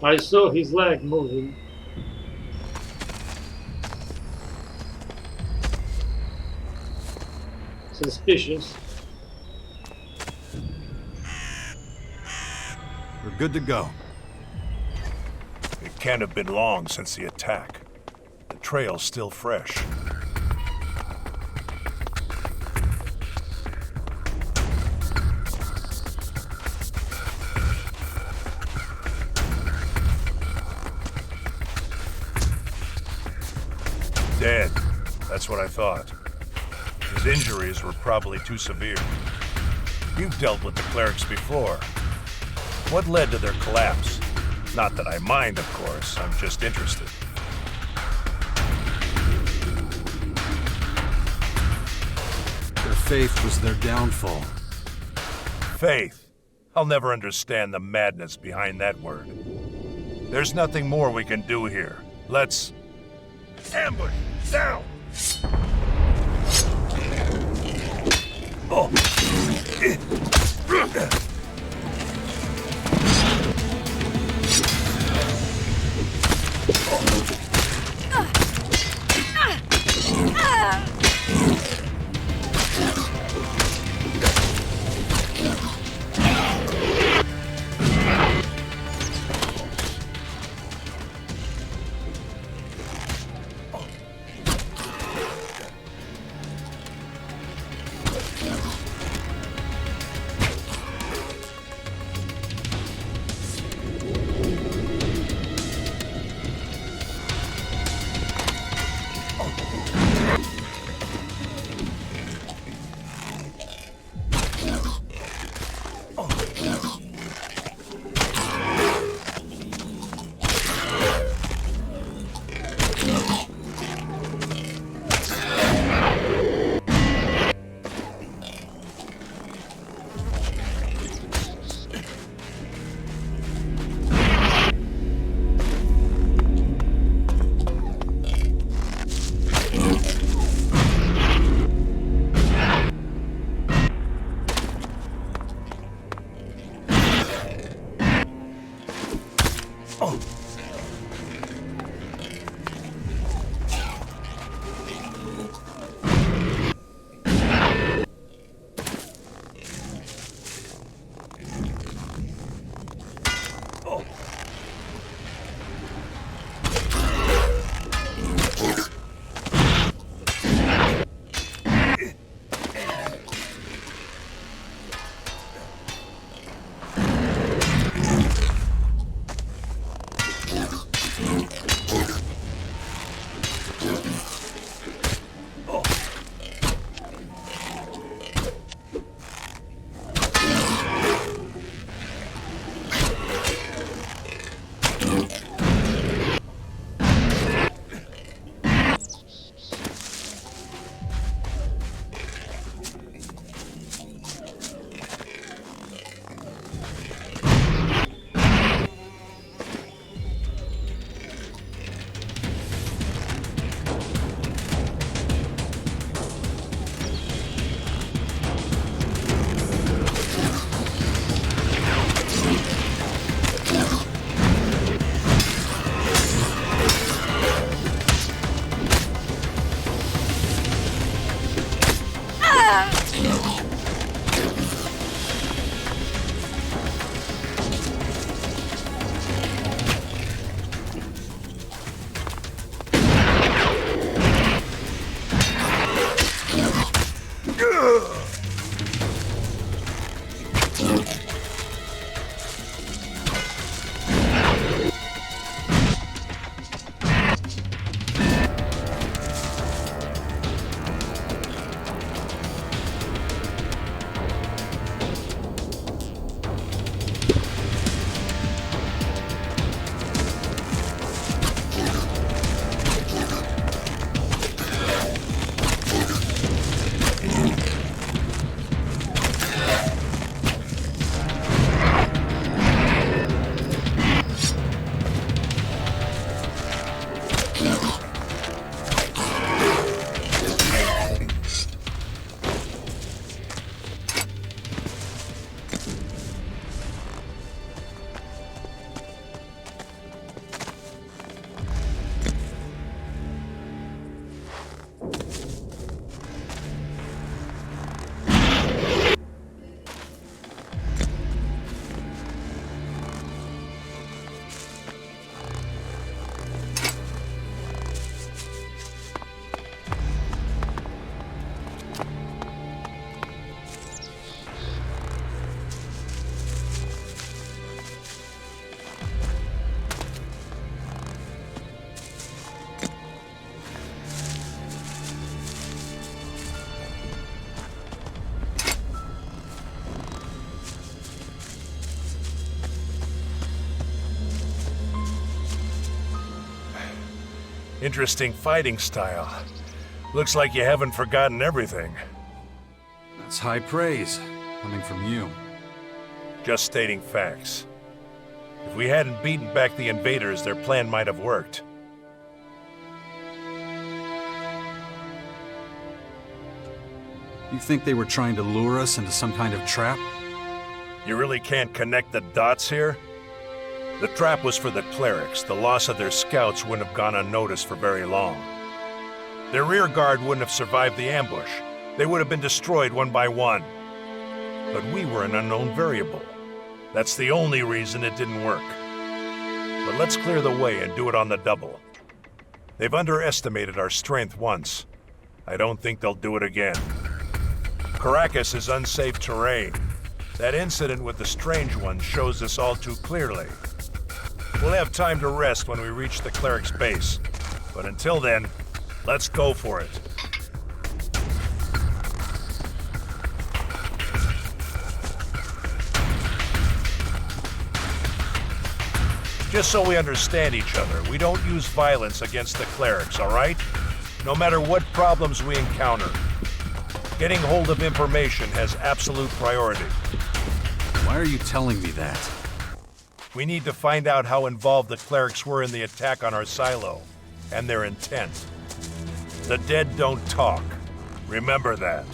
I saw his leg moving. Suspicious. We're good to go. It can't have been long since the attack. The trail's still fresh. Dead. That's what I thought. His injuries were probably too severe. You've dealt with the Clerics before. What led to their collapse? Not that I mind, of course. I'm just interested. Their faith was their downfall. Faith. I'll never understand the madness behind that word. There's nothing more we can do here. Let's... ambush! Now! Oh! Interesting fighting style. Looks like you haven't forgotten everything. That's high praise, coming from you. Just stating facts. If we hadn't beaten back the invaders, their plan might have worked. You think they were trying to lure us into some kind of trap? You really can't connect the dots here? The trap was for the Clerics. The loss of their scouts wouldn't have gone unnoticed for very long. Their rear guard wouldn't have survived the ambush. They would have been destroyed one by one. But we were an unknown variable. That's the only reason it didn't work. But let's clear the way and do it on the double. They've underestimated our strength once. I don't think they'll do it again. Caracas is unsafe terrain. That incident with the Strange Ones shows this all too clearly. We'll have time to rest when we reach the Clerics' base. But until then, let's go for it. Just so we understand each other, we don't use violence against the Clerics, all right? No matter what problems we encounter. Getting hold of information has absolute priority. Why are you telling me that? We need to find out how involved the Clerics were in the attack on our silo, and their intent. The dead don't talk. Remember that.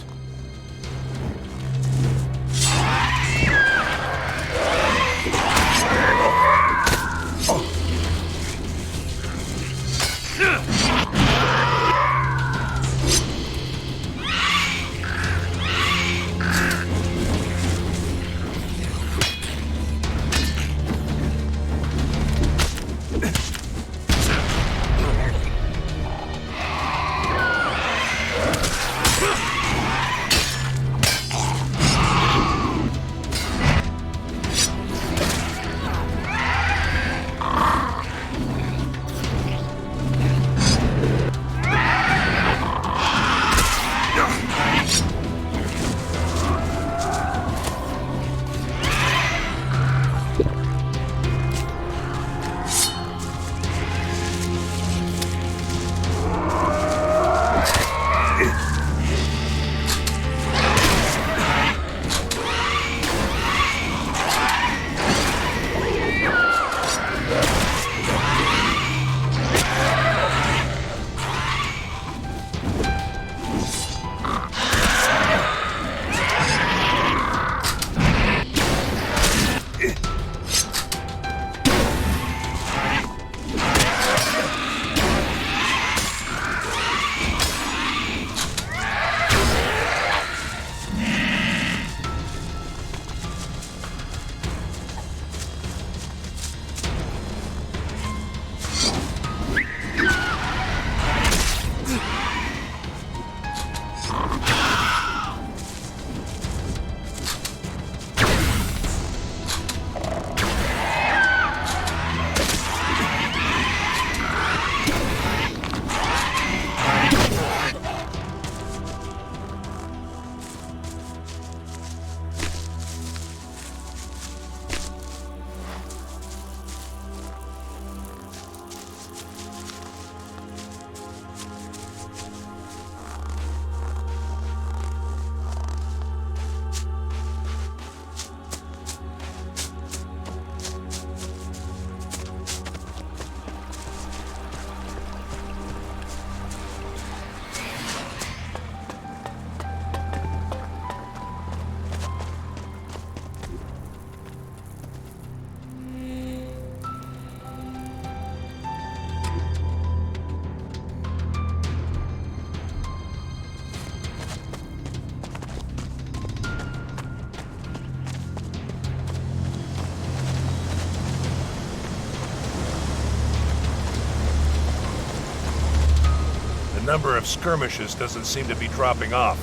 Number of skirmishes doesn't seem to be dropping off.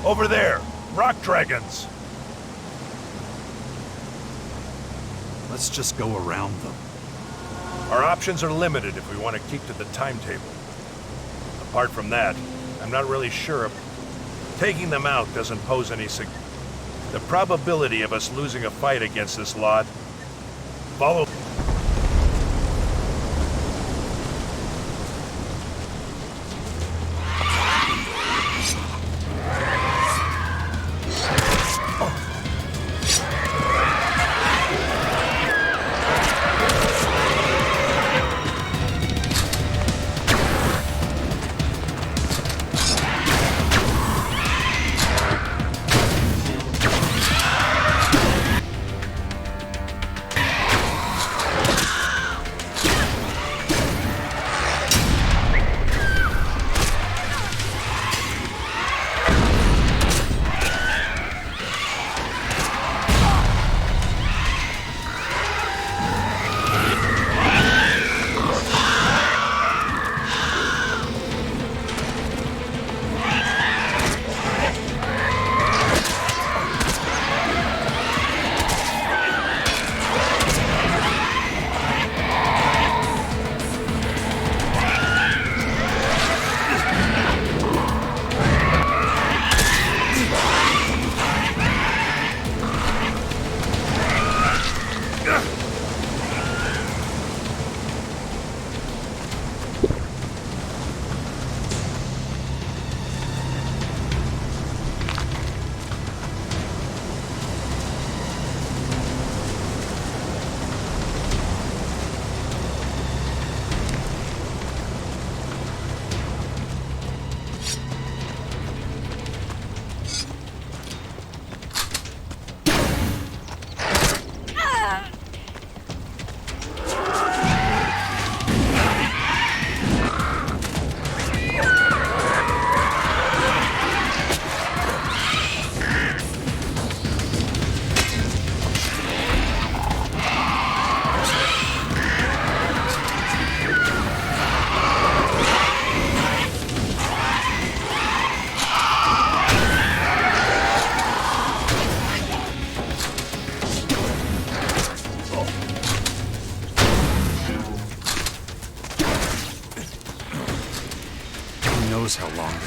Over there, rock dragons! Let's just go around them. Our options are limited if we want to keep to the timetable. Apart from that, I'm not really sure if taking them out doesn't pose any the probability of us losing a fight against this lot. Follow.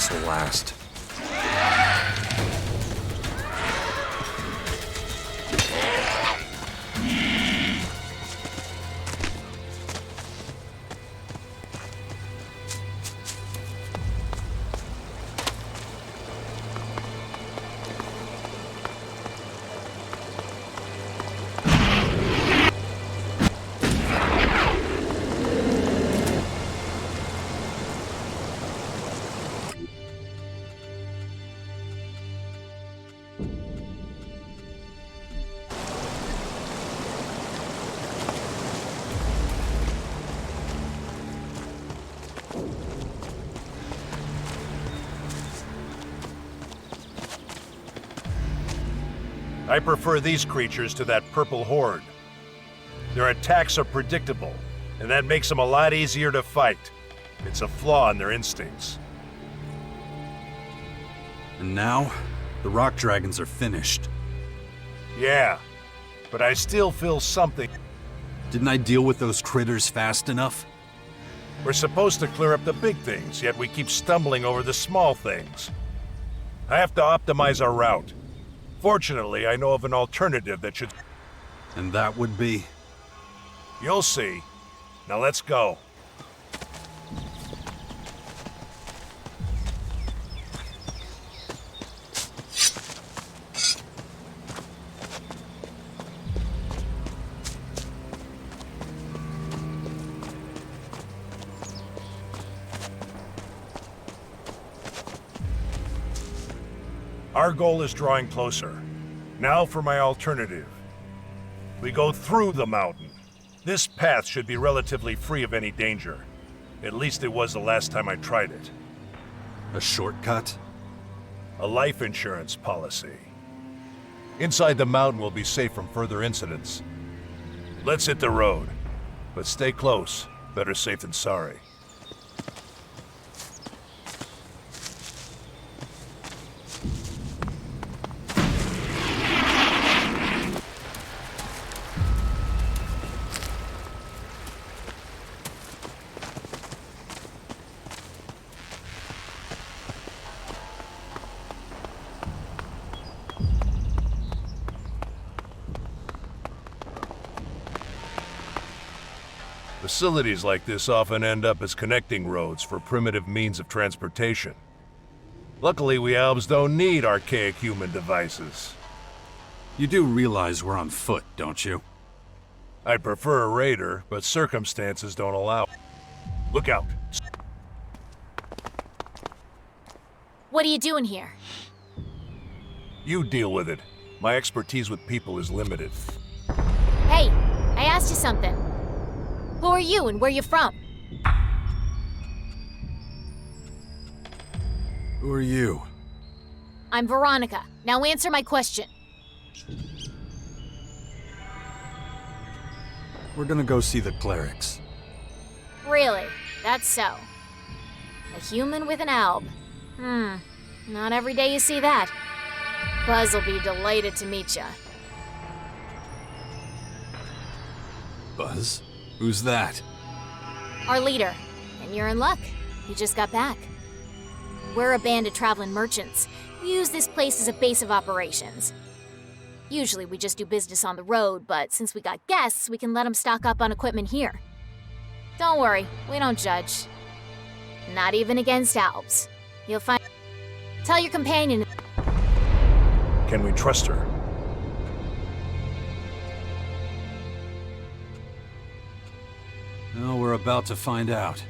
this'll last. I prefer these creatures to that purple horde. Their attacks are predictable, and that makes them a lot easier to fight. It's a flaw in their instincts. And now, the rock dragons are finished. Yeah, but I still feel something. Didn't I deal with those critters fast enough? We're supposed to clear up the big things, yet we keep stumbling over the small things. I have to optimize our route. Fortunately, I know of an alternative that should... And that would be? You'll see. Now let's go. Our goal is drawing closer. Now for my alternative. We go through the mountain. This path should be relatively free of any danger. At least it was the last time I tried it. A shortcut? A life insurance policy. Inside the mountain we'll be safe from further incidents. Let's hit the road. But stay close. Better safe than sorry. Facilities like this often end up as connecting roads for primitive means of transportation. Luckily, we elves don't need archaic human devices. You do realize we're on foot, don't you? I'd prefer a raider, but circumstances don't allow it. Look out. What are you doing here? You deal with it. My expertise with people is limited. Hey, I asked you something. Who are you and where you from? Who are you? I'm Veronica. Now answer my question. We're gonna go see the Clerics. Really? That's so. A human with an alb. Not every day you see that. Buzz will be delighted to meet ya. Buzz? Who's that? Our leader. And you're in luck. He just got back. We're a band of traveling merchants. We use this place as a base of operations. Usually we just do business on the road, but since we got guests, we can let them stock up on equipment here. Don't worry, we don't judge. Not even against Alps. You'll find... Tell your companion... Can we trust her? Well, we're about to find out.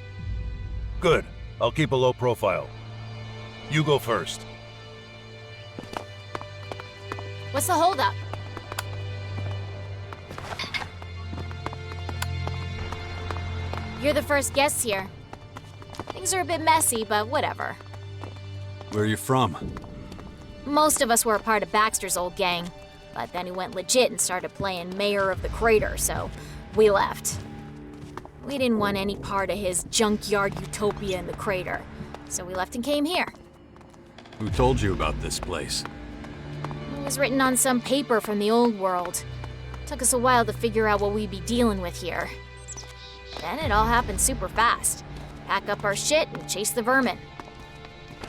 Good. I'll keep a low profile. You go first. What's the holdup? You're the first guests here. Things are a bit messy, but whatever. Where are you from? Most of us were a part of Baxter's old gang, but then he went legit and started playing Mayor of the Crater, so we left. We didn't want any part of his junkyard utopia in the crater, so we left and came here. Who told you about this place? It was written on some paper from the old world. Took us a while to figure out what we'd be dealing with here. Then it all happened super fast. Pack up our shit and chase the vermin.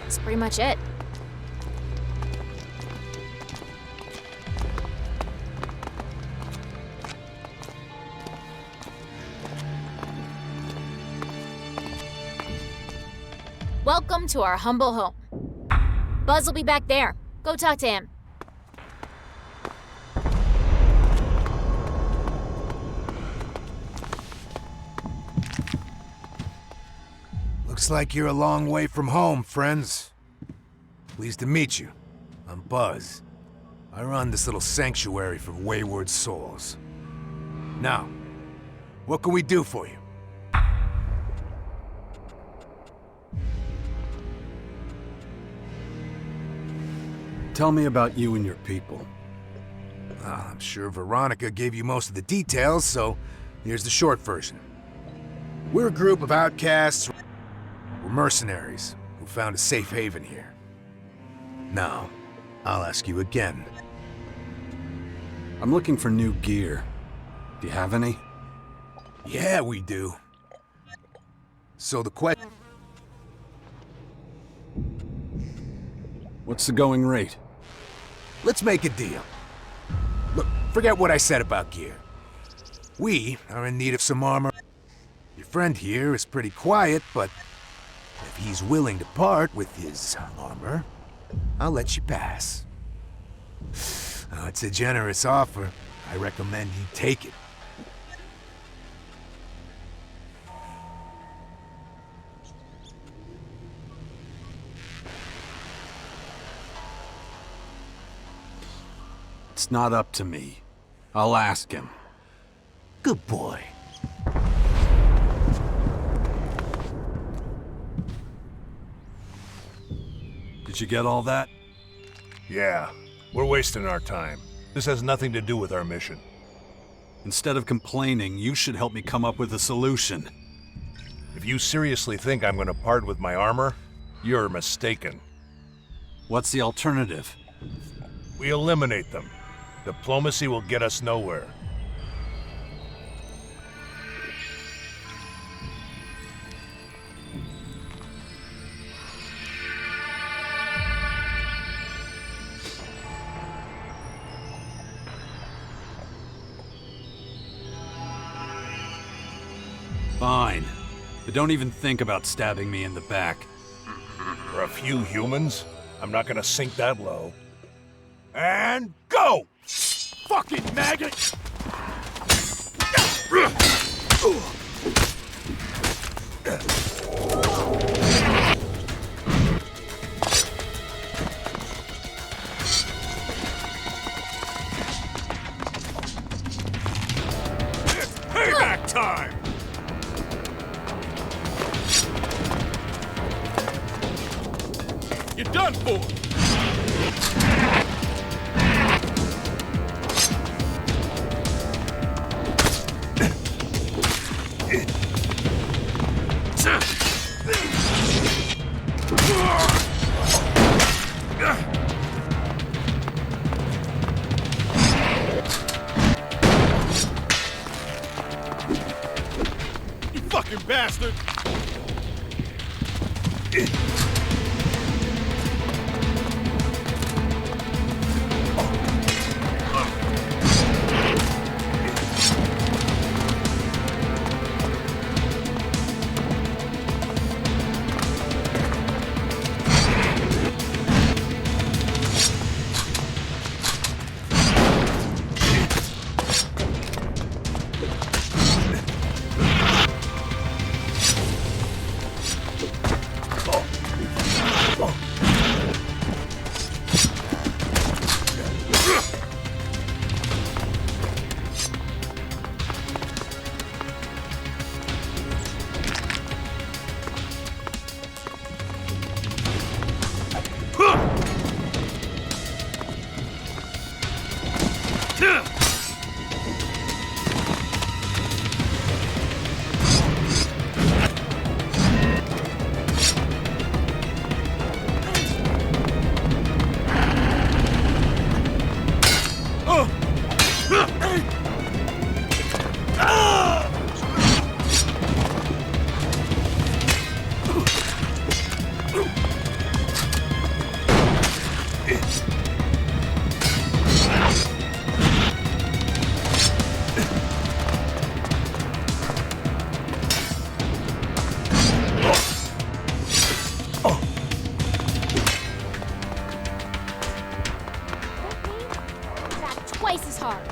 That's pretty much it. Welcome to our humble home. Buzz will be back there. Go talk to him. Looks like you're a long way from home, friends. Pleased to meet you. I'm Buzz. I run this little sanctuary for wayward souls. Now, what can we do for you? Tell me about you and your people. I'm sure Veronica gave you most of the details, so here's the short version. We're a group of outcasts. We're mercenaries who found a safe haven here. Now, I'll ask you again. I'm looking for new gear. Do you have any? Yeah, we do. So the question... What's the going rate? Let's make a deal. Look, forget what I said about gear. We are in need of some armor. Your friend here is pretty quiet, but if he's willing to part with his armor, I'll let you pass. Oh, it's a generous offer. I recommend you take it. It's not up to me. I'll ask him. Good boy. Did you get all that? Yeah, we're wasting our time. This has nothing to do with our mission. Instead of complaining, you should help me come up with a solution. If you seriously think I'm gonna part with my armor, you're mistaken. What's the alternative? We eliminate them. Diplomacy will get us nowhere. Fine. But don't even think about stabbing me in the back. For a few humans, I'm not gonna sink that low. And go! Fucking maggot! It's payback time! You're done for! You fucking bastard! twice as hard.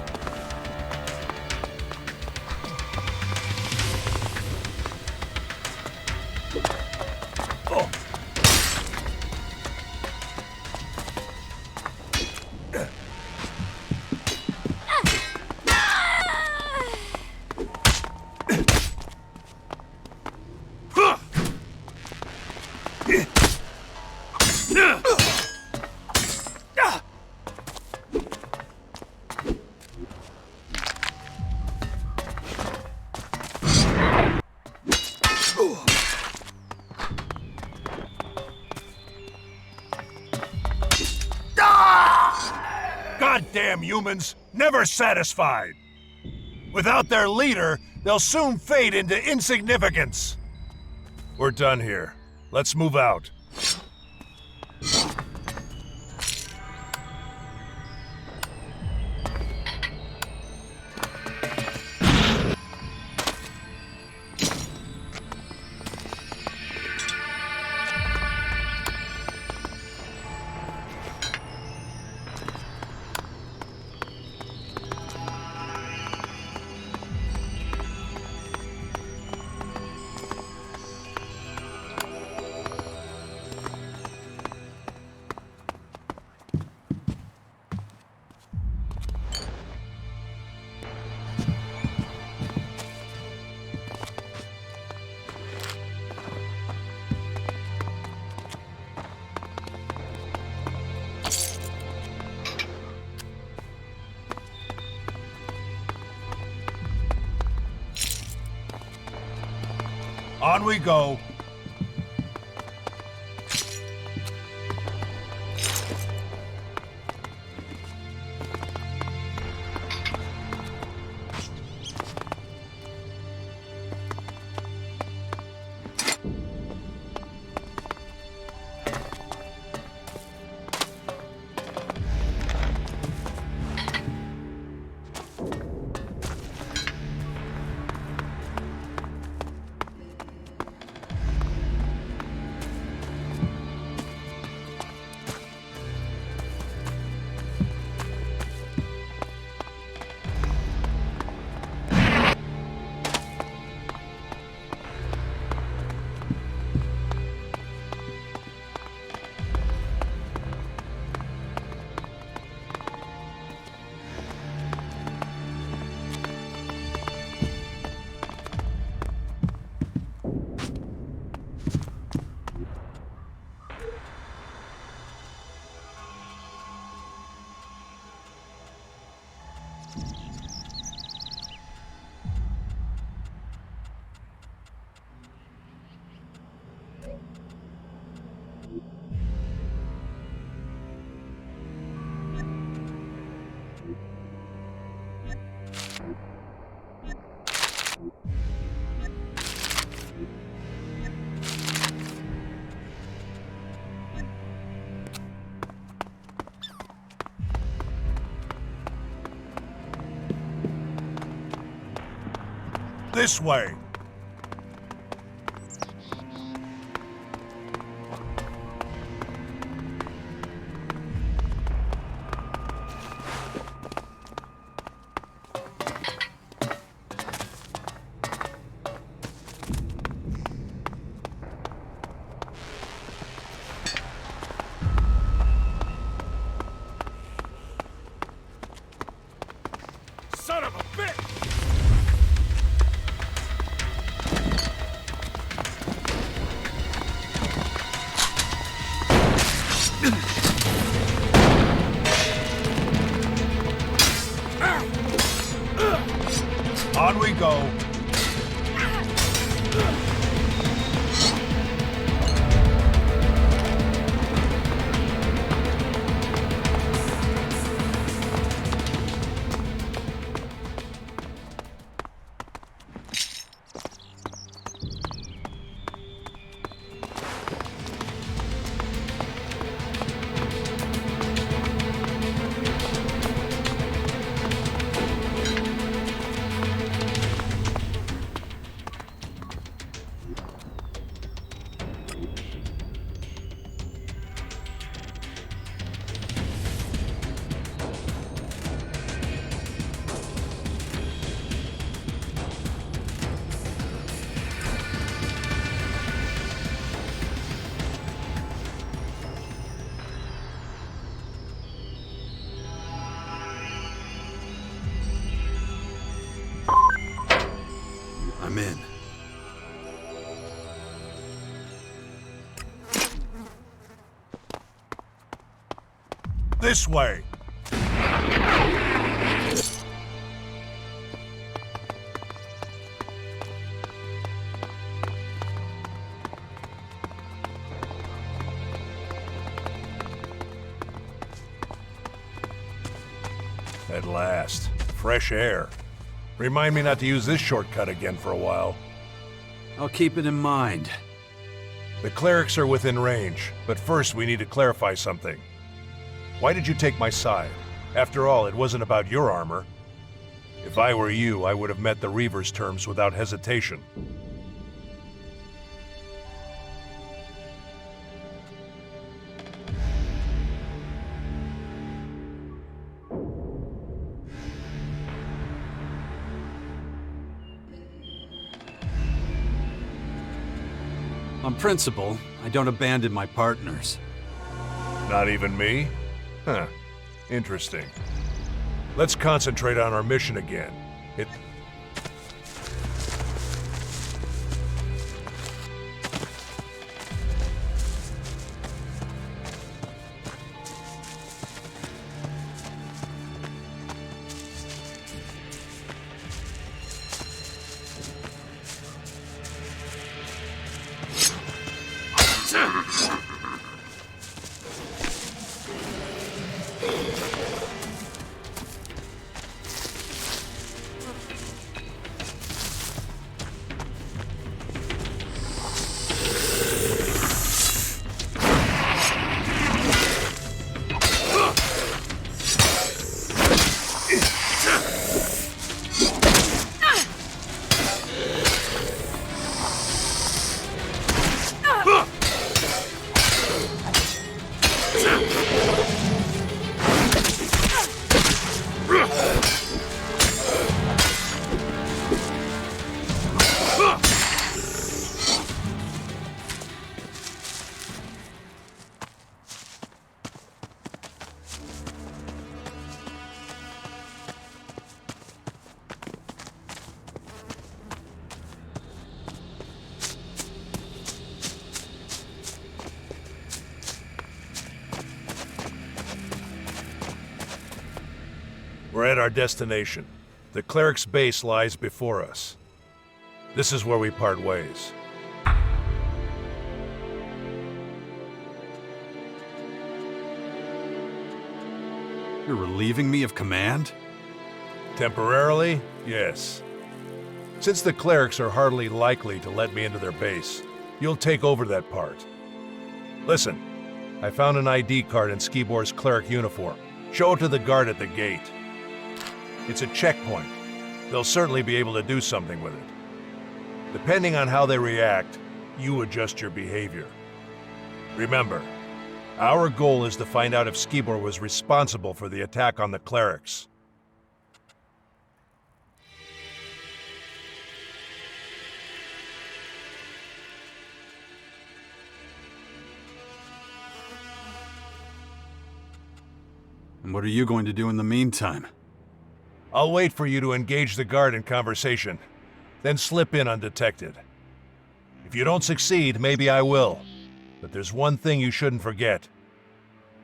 Oh. Goddamn humans, never satisfied. Without their leader, they'll soon fade into insignificance. We're done here. Let's move out. On we go. This way. Son of a bitch! On we go. them in. This way! At last. Fresh air. Remind me not to use this shortcut again for a while. I'll keep it in mind. The clerics are within range, but first we need to clarify something. Why did you take my side? After all, it wasn't about your armor. If I were you, I would have met the Reaver's terms without hesitation. On principle, I don't abandon my partners. Not even me? Huh. Interesting. Let's concentrate on our mission again. We're at our destination. The Clerics' base lies before us. This is where we part ways. You're relieving me of command? Temporarily, yes. Since the Clerics are hardly likely to let me into their base, you'll take over that part. Listen, I found an ID card in Skibor's cleric uniform. Show it to the guard at the gate. It's a checkpoint. They'll certainly be able to do something with it. Depending on how they react, you adjust your behavior. Remember, our goal is to find out if Skibor was responsible for the attack on the Clerics. And what are you going to do in the meantime? I'll wait for you to engage the guard in conversation, then slip in undetected. If you don't succeed, maybe I will. But there's one thing you shouldn't forget.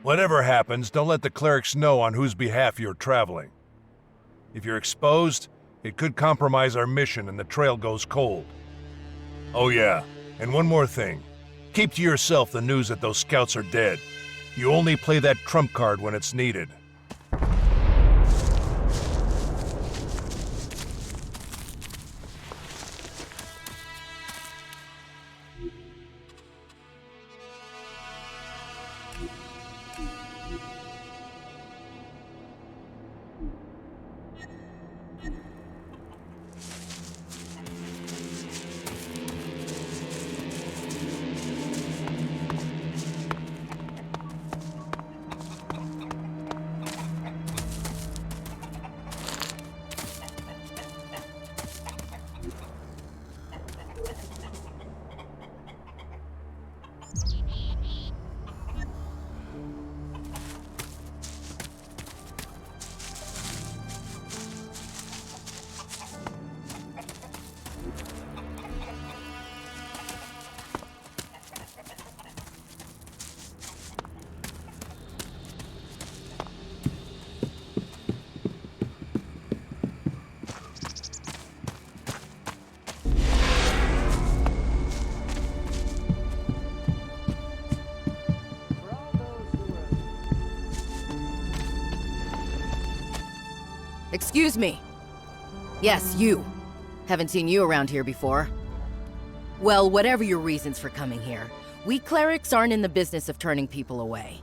Whatever happens, don't let the Clerics know on whose behalf you're traveling. If you're exposed, it could compromise our mission and the trail goes cold. Oh yeah, and one more thing. Keep to yourself the news that those scouts are dead. You only play that trump card when it's needed. Excuse me. Yes, you. Haven't seen you around here before. Well, whatever your reasons for coming here, we clerics aren't in the business of turning people away.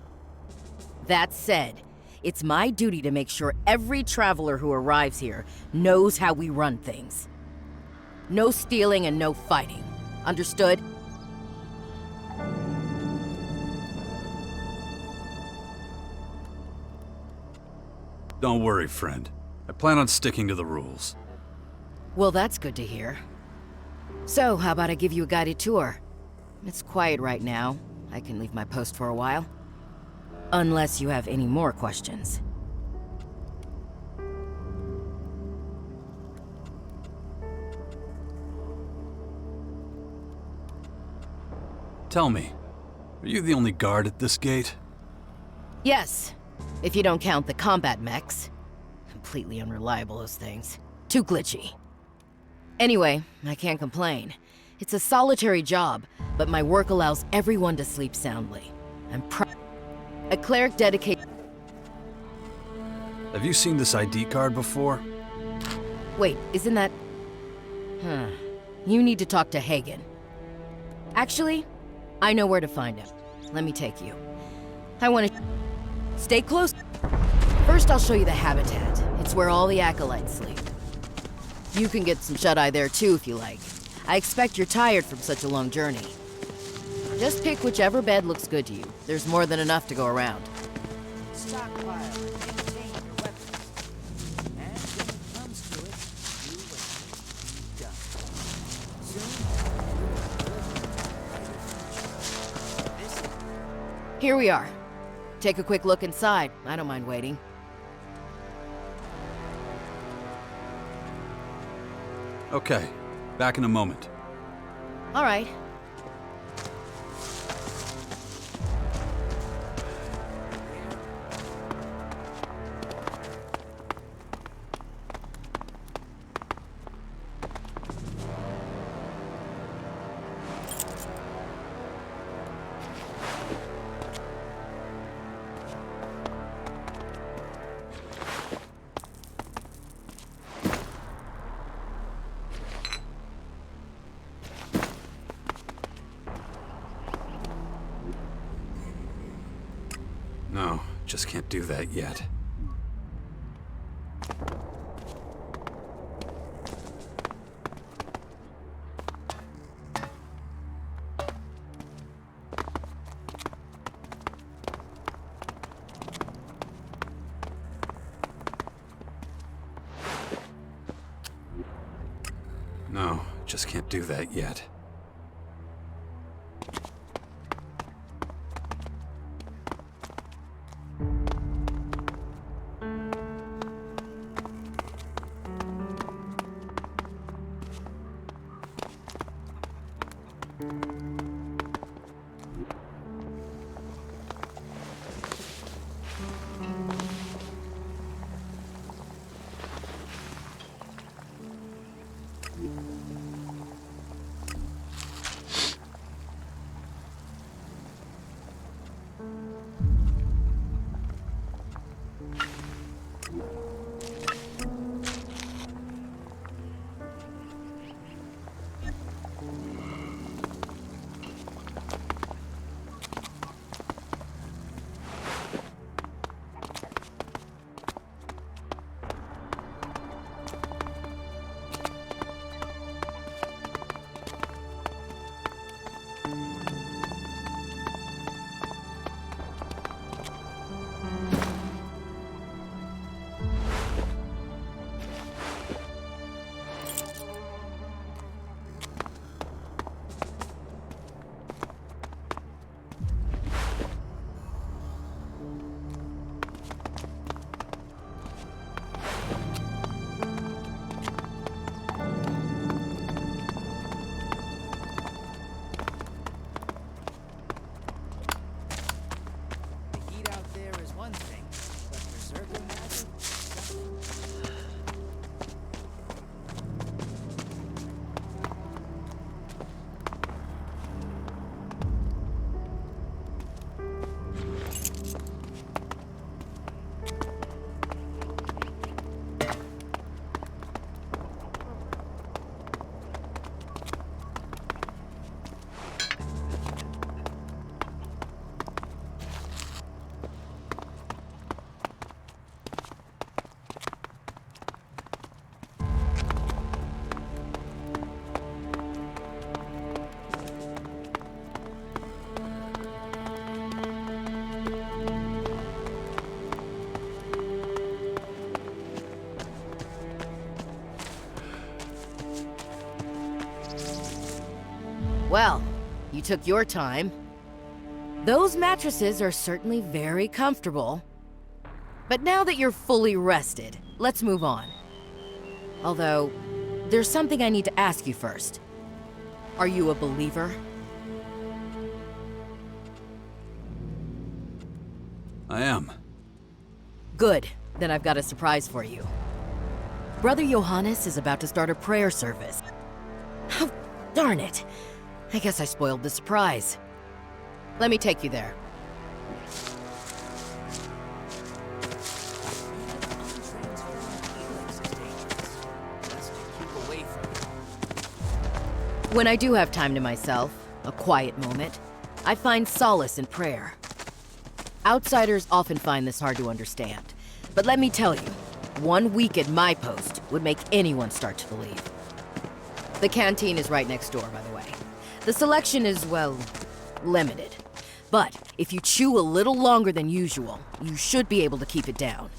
That said, it's my duty to make sure every traveler who arrives here knows how we run things. No stealing and no fighting. Understood? Don't worry, friend. I plan on sticking to the rules. Well, that's good to hear. So, how about I give you a guided tour? It's quiet right now. I can leave my post for a while. Unless you have any more questions. Tell me, are you the only guard at this gate? Yes, if you don't count the combat mechs. Completely unreliable, those things. Too glitchy. Anyway, I can't complain. It's a solitary job, but my work allows everyone to sleep soundly. I'm a cleric dedicated. Have you seen this ID card before? Wait, isn't that... You need to talk to Hagen. Actually, I know where to find him. Let me take you. I want to... Stay close. First, I'll show you the habitat. It's where all the acolytes sleep. You can get some shut-eye there too if you like. I expect you're tired from such a long journey. Just pick whichever bed looks good to you. There's more than enough to go around. Stockpile and maintain your weapons. And when it comes to it, do what needs to be done. Soon, Here we are. Take a quick look inside. I don't mind waiting. Okay, back in a moment. All right. No, just can't do that yet. No, just can't do that yet. Well, you took your time. Those mattresses are certainly very comfortable. But now that you're fully rested, let's move on. Although, there's something I need to ask you first. Are you a believer? I am. Good. Then I've got a surprise for you. Brother Johannes is about to start a prayer service. Oh, darn it. I guess I spoiled the surprise. Let me take you there. When I do have time to myself, a quiet moment, I find solace in prayer. Outsiders often find this hard to understand. But let me tell you, 1 week at my post would make anyone start to believe. The canteen is right next door, by the way. The selection is, well, limited. But if you chew a little longer than usual, you should be able to keep it down.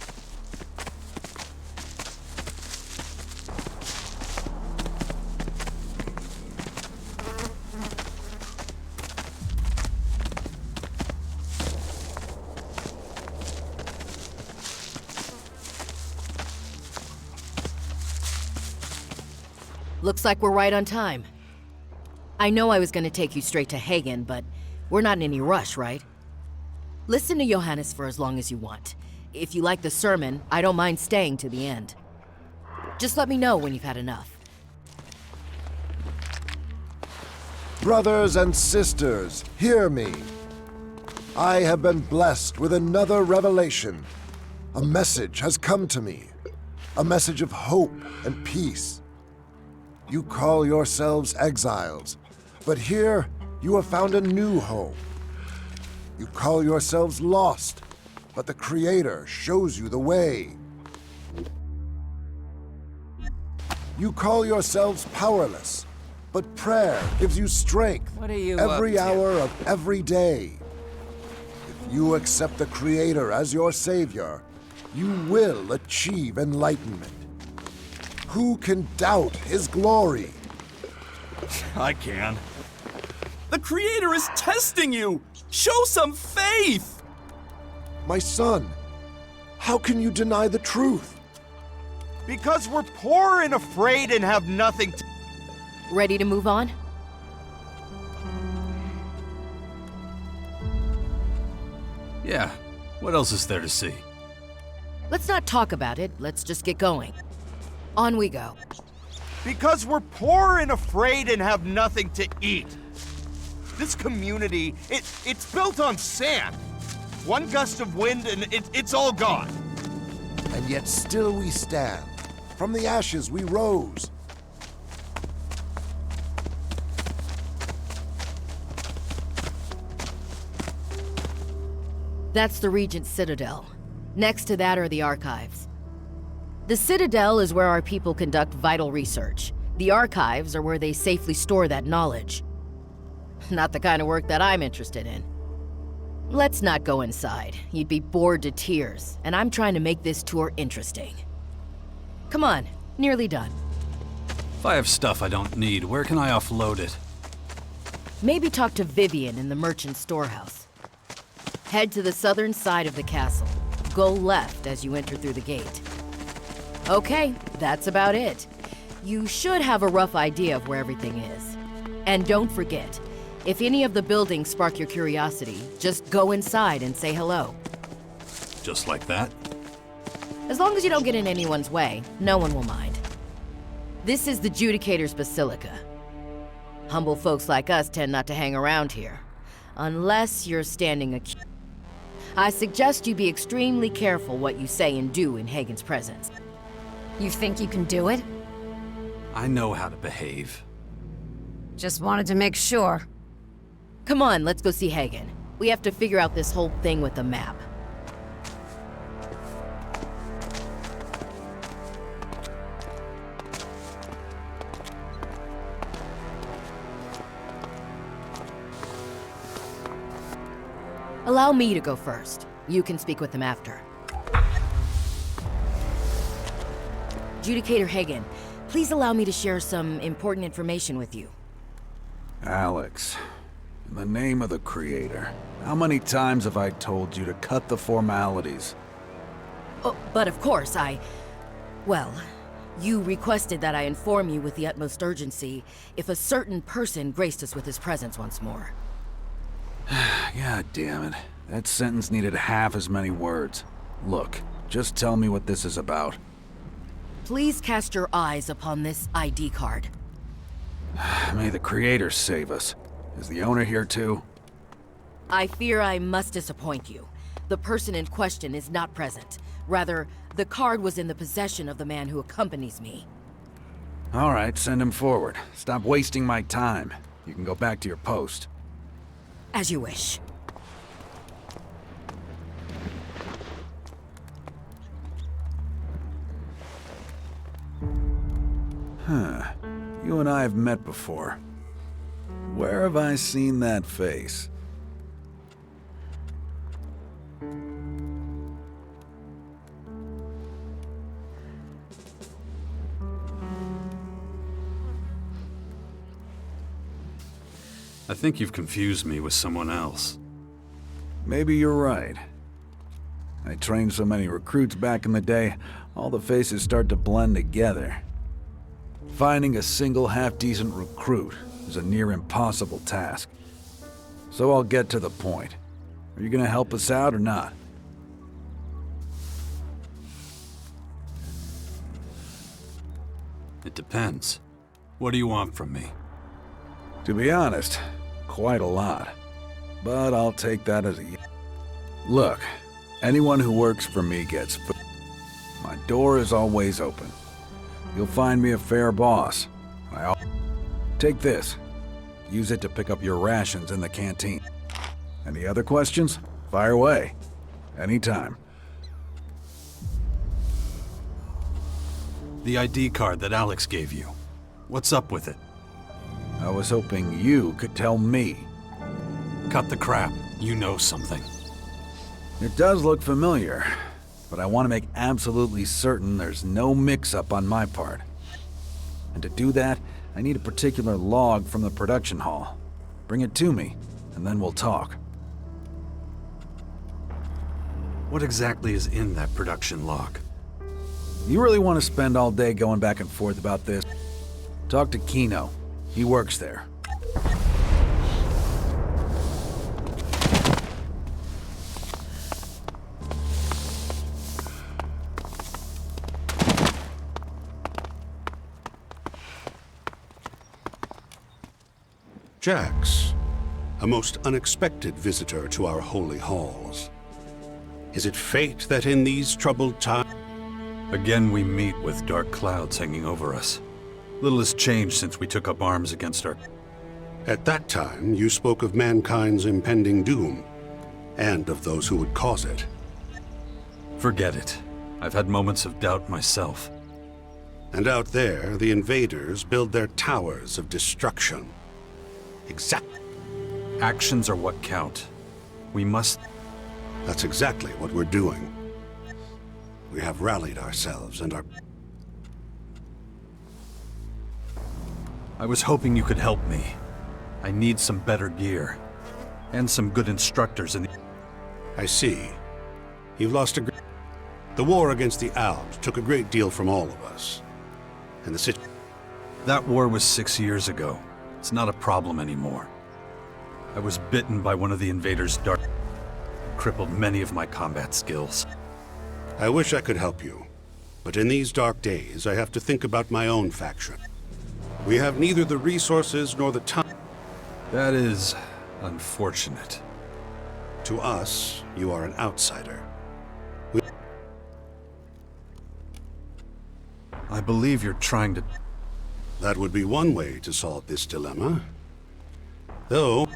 Looks like we're right on time. I know I was gonna take you straight to Hagen, but we're not in any rush, right? Listen to Johannes for as long as you want. If you like the sermon, I don't mind staying to the end. Just let me know when you've had enough. Brothers and sisters, hear me. I have been blessed with another revelation. A message has come to me. A message of hope and peace. You call yourselves exiles, but here you have found a new home. You call yourselves lost, but the Creator shows you the way. You call yourselves powerless, but prayer gives you strength What are you every up to? hour of every day. If you accept the Creator as your Savior, you will achieve enlightenment. Who can doubt His glory? I can. The Creator is testing you! Show some faith! My son, how can you deny the truth? Because we're poor and afraid and have nothing to... Ready to move on? Yeah, what else is there to see? Let's not talk about it, let's just get going. On we go. Because we're poor and afraid and have nothing to eat. This community, it's built on sand. One gust of wind and it's all gone. And yet still we stand. From the ashes we rose. That's the Regent's Citadel. Next to that are the archives. The Citadel is where our people conduct vital research. The archives are where they safely store that knowledge. Not the kind of work that I'm interested in. Let's not go inside. You'd be bored to tears, and I'm trying to make this tour interesting. Come on, nearly done. If I have stuff I don't need, where can I offload it? Maybe talk to Vivian in the merchant storehouse. Head to the southern side of the castle. Go left as you enter through the gate. Okay, that's about it. You should have a rough idea of where everything is. And don't forget, if any of the buildings spark your curiosity, just go inside and say hello. Just like that? As long as you don't get in anyone's way, no one will mind. This is the Judicator's Basilica. Humble folks like us tend not to hang around here. Unless you're standing accused. I suggest you be extremely careful what you say and do in Hagen's presence. You think you can do it? I know how to behave. Just wanted to make sure. Come on, let's go see Hagen. We have to figure out this whole thing with the map. Allow me to go first. You can speak with him after. Judicator Hagen, please allow me to share some important information with you. Alex, in the name of the Creator, how many times have I told you to cut the formalities? Oh, but of course, well, you requested that I inform you with the utmost urgency if a certain person graced us with his presence once more. God damn it. That sentence needed half as many words. Look, just tell me what this is about. Please cast your eyes upon this ID card. May the Creator save us. Is the owner here too? I fear I must disappoint you. The person in question is not present. Rather, the card was in the possession of the man who accompanies me. All right, send him forward. Stop wasting my time. You can go back to your post. As you wish. Huh. You and I have met before. Where have I seen that face? I think you've confused me with someone else. Maybe you're right. I trained so many recruits back in the day, all the faces start to blend together. Finding a single half-decent recruit is a near impossible task. So I'll get to the point. Are you gonna help us out or not? It depends. What do you want from me? To be honest, quite a lot. But I'll take that as a... Look, anyone who works for me gets food. My door is always open. You'll find me a fair boss. Take this. Use it to pick up your rations in the canteen. Any other questions? Fire away. Anytime. The ID card that Alex gave you. What's up with it? I was hoping you could tell me. Cut the crap. You know something. It does look familiar, but I want to make absolutely certain there's no mix-up on my part. And to do that, I need a particular log from the production hall. Bring it to me, and then we'll talk. What exactly is in that production log? You really want to spend all day going back and forth about this? Talk to Kino. He works there. Jax, a most unexpected visitor to our holy halls. Is it fate that in these troubled times... Again we meet with dark clouds hanging over us. Little has changed since we took up arms against our... At that time, you spoke of mankind's impending doom, and of those who would cause it. Forget it. I've had moments of doubt myself. And out there, the invaders build their towers of destruction. Actions are what count. We must... That's exactly what we're doing. We have rallied ourselves and are... I was hoping you could help me. I need some better gear. And some good instructors in the... I see. You've lost a... The war against the Alps took a great deal from all of us. And the That war was 6 years ago. It's not a problem anymore. I was bitten by one of the invaders' dark... crippled many of my combat skills. I wish I could help you, but in these dark days, I have to think about my own faction. We have neither the resources nor the time. That is unfortunate. To us, you are an outsider. I believe you're trying to... That would be one way to solve this dilemma. Though,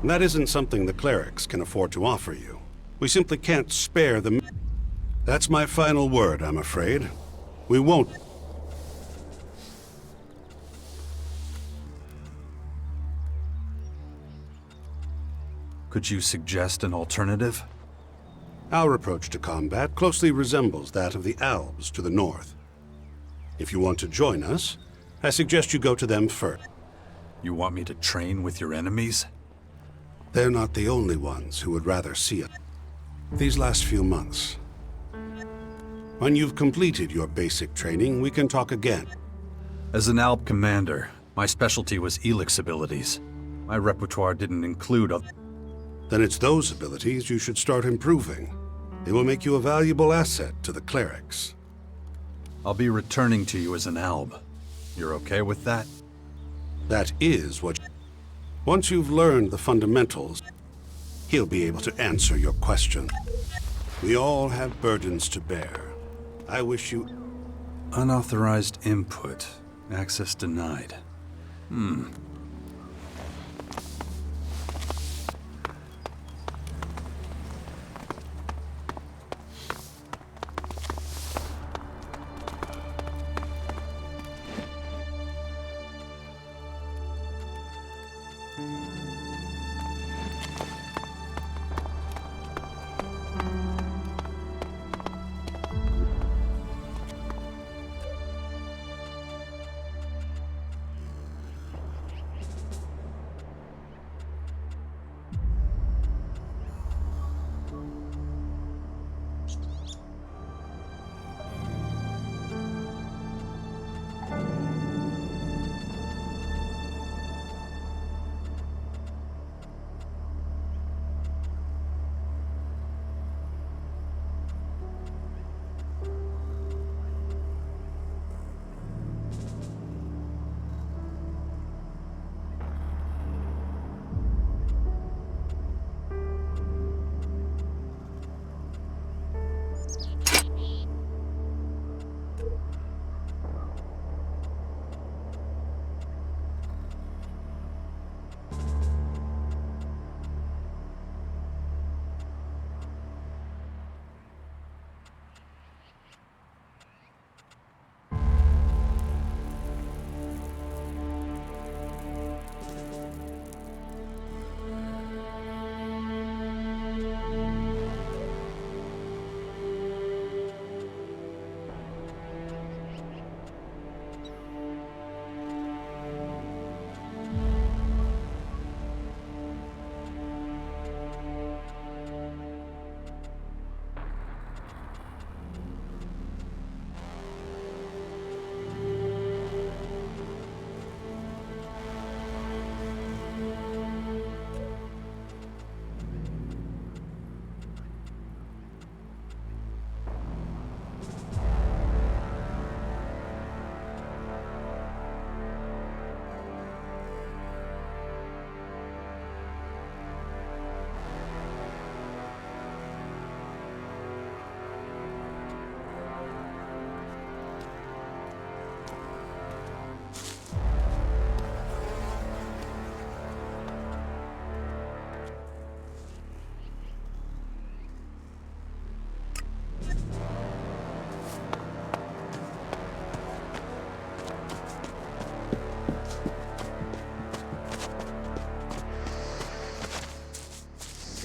that isn't something the Clerics can afford to offer you. We simply can't spare the... That's my final word, I'm afraid. We won't... Could you suggest an alternative? Our approach to combat closely resembles that of the Alps to the north. If you want to join us, I suggest you go to them first. You want me to train with your enemies? They're not the only ones who would rather see it. These last few months. When you've completed your basic training, we can talk again. As an ALP commander, my specialty was ELEX abilities. My repertoire didn't include other... Then it's those abilities you should start improving. They will make you a valuable asset to the Clerics. I'll be returning to you as an ALB. You're okay with that? That is what... Once you've learned the fundamentals, he'll be able to answer your question. We all have burdens to bear. I wish you... Unauthorized input. Access denied.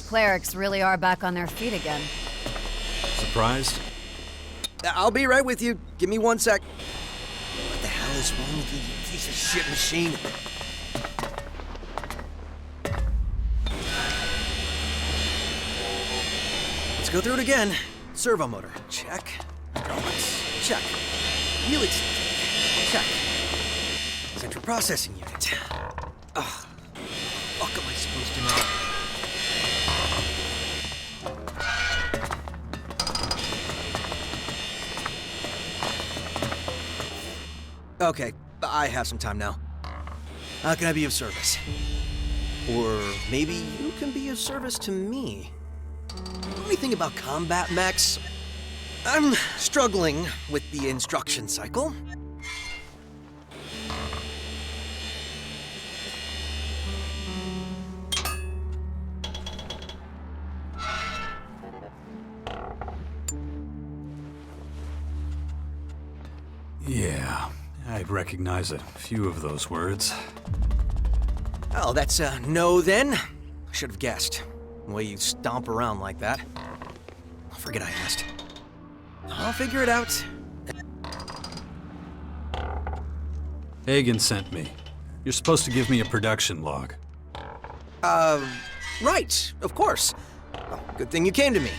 Clerics really are back on their feet again. Surprised? I'll be right with you. Give me 1 sec. What the hell is wrong with you, you piece of shit machine? Let's go through it again. Servo motor, check. Hydraulics, check. Helix, check. Central processing unit. Ugh. What am I supposed to know? Okay, I have some time now. How can I be of service? Or maybe you can be of service to me. Anything about combat mechs? I'm struggling with the instruction cycle. Yeah, I recognize a few of those words. Oh, that's a no then? I should have guessed. The way you stomp around like that. Forget I asked. I'll figure it out. Hagen sent me. You're supposed to give me a production log. Right, of course. Oh, good thing you came to me.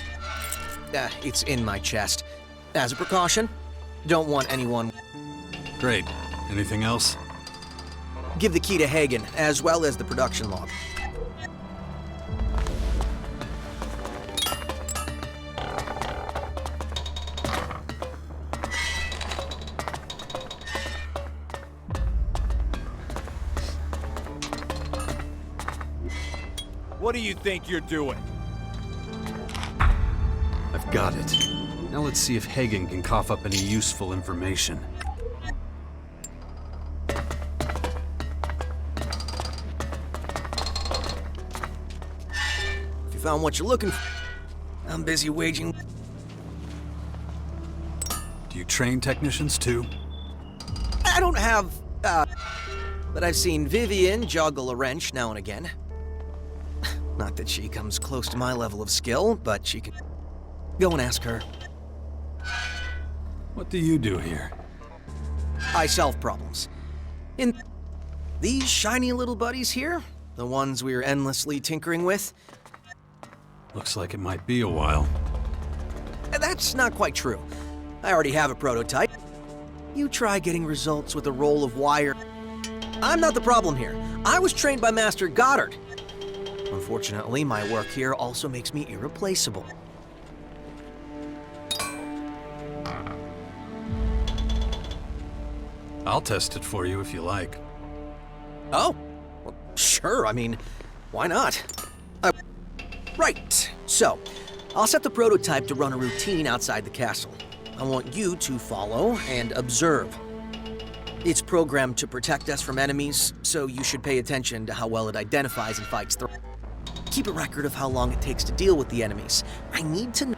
It's in my chest. As a precaution, don't want anyone... Great. Anything else? Give the key to Hagen, as well as the production log. What do you think you're doing? I've got it. Now let's see if Hagen can cough up any useful information. If you found what you're looking for, I'm busy waging... Do you train technicians too? I don't have, but I've seen Vivian juggle a wrench now and again. Not that she comes close to my level of skill, but she can... Go and ask her. What do you do here? I solve problems. In these shiny little buddies here, the ones we're endlessly tinkering with... Looks like it might be a while. That's not quite true. I already have a prototype. You try getting results with a roll of wire. I'm not the problem here. I was trained by Master Goddard. Unfortunately, my work here also makes me irreplaceable. I'll test it for you if you like. Oh, well, sure. I mean, why not? Right. So, I'll set the prototype to run a routine outside the castle. I want you to follow and observe. It's programmed to protect us from enemies, so you should pay attention to how well it identifies and fights through. Keep a record of how long it takes to deal with the enemies. I need to know.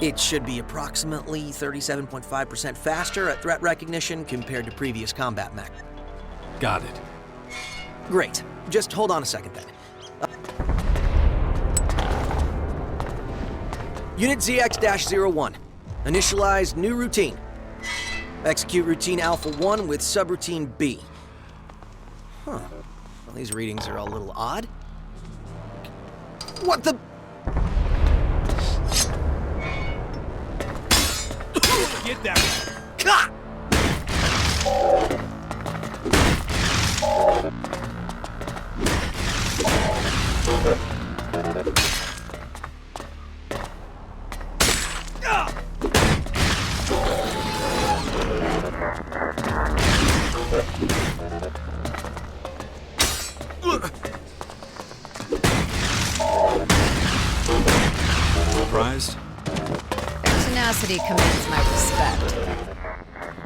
It should be approximately 37.5% faster at threat recognition compared to previous combat mech. Got it. Great. Just hold on a second then. Unit ZX-01. Initialize new routine. Execute routine Alpha 1 with subroutine B. Huh. Well, these readings are a little odd. What the... Get that! Ka! Surprised? Tenacity commands my respect.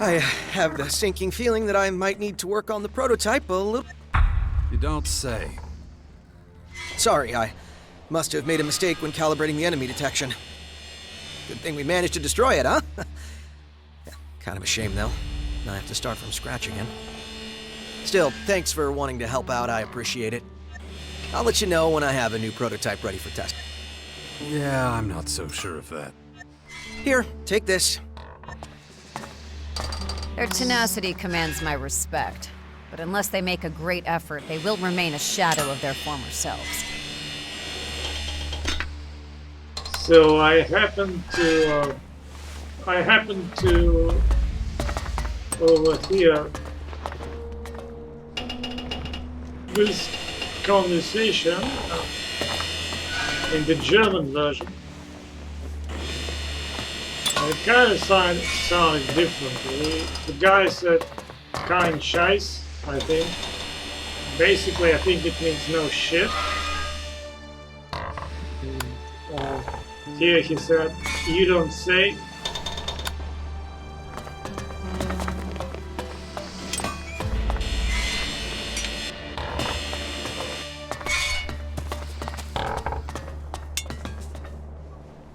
I have the sinking feeling that I might need to work on the prototype a little... You don't say. Sorry, I must have made a mistake when calibrating the enemy detection. Good thing we managed to destroy it, huh? Kind of a shame, though. Now I have to start from scratch again. Still, thanks for wanting to help out. I appreciate it. I'll let you know when I have a new prototype ready for test. Yeah, I'm not so sure of that. Here, take this. Their tenacity commands my respect. But unless they make a great effort, they will remain a shadow of their former selves. So I happen to overhear this conversation in the German version. And it kind of sounded differently. The guy said kein Scheiß, I think. Basically, I think it means no shit. Here he said, you don't say.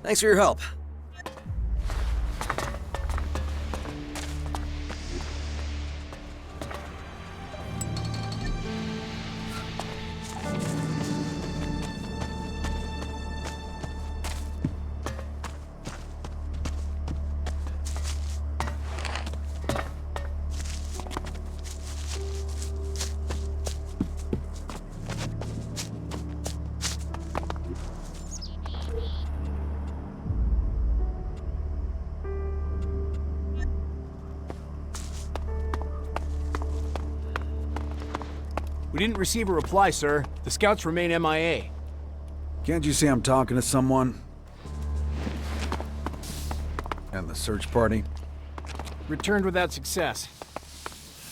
Thanks for your help. We didn't receive a reply, sir. The scouts remain MIA. Can't you see I'm talking to someone? And the search party? Returned without success.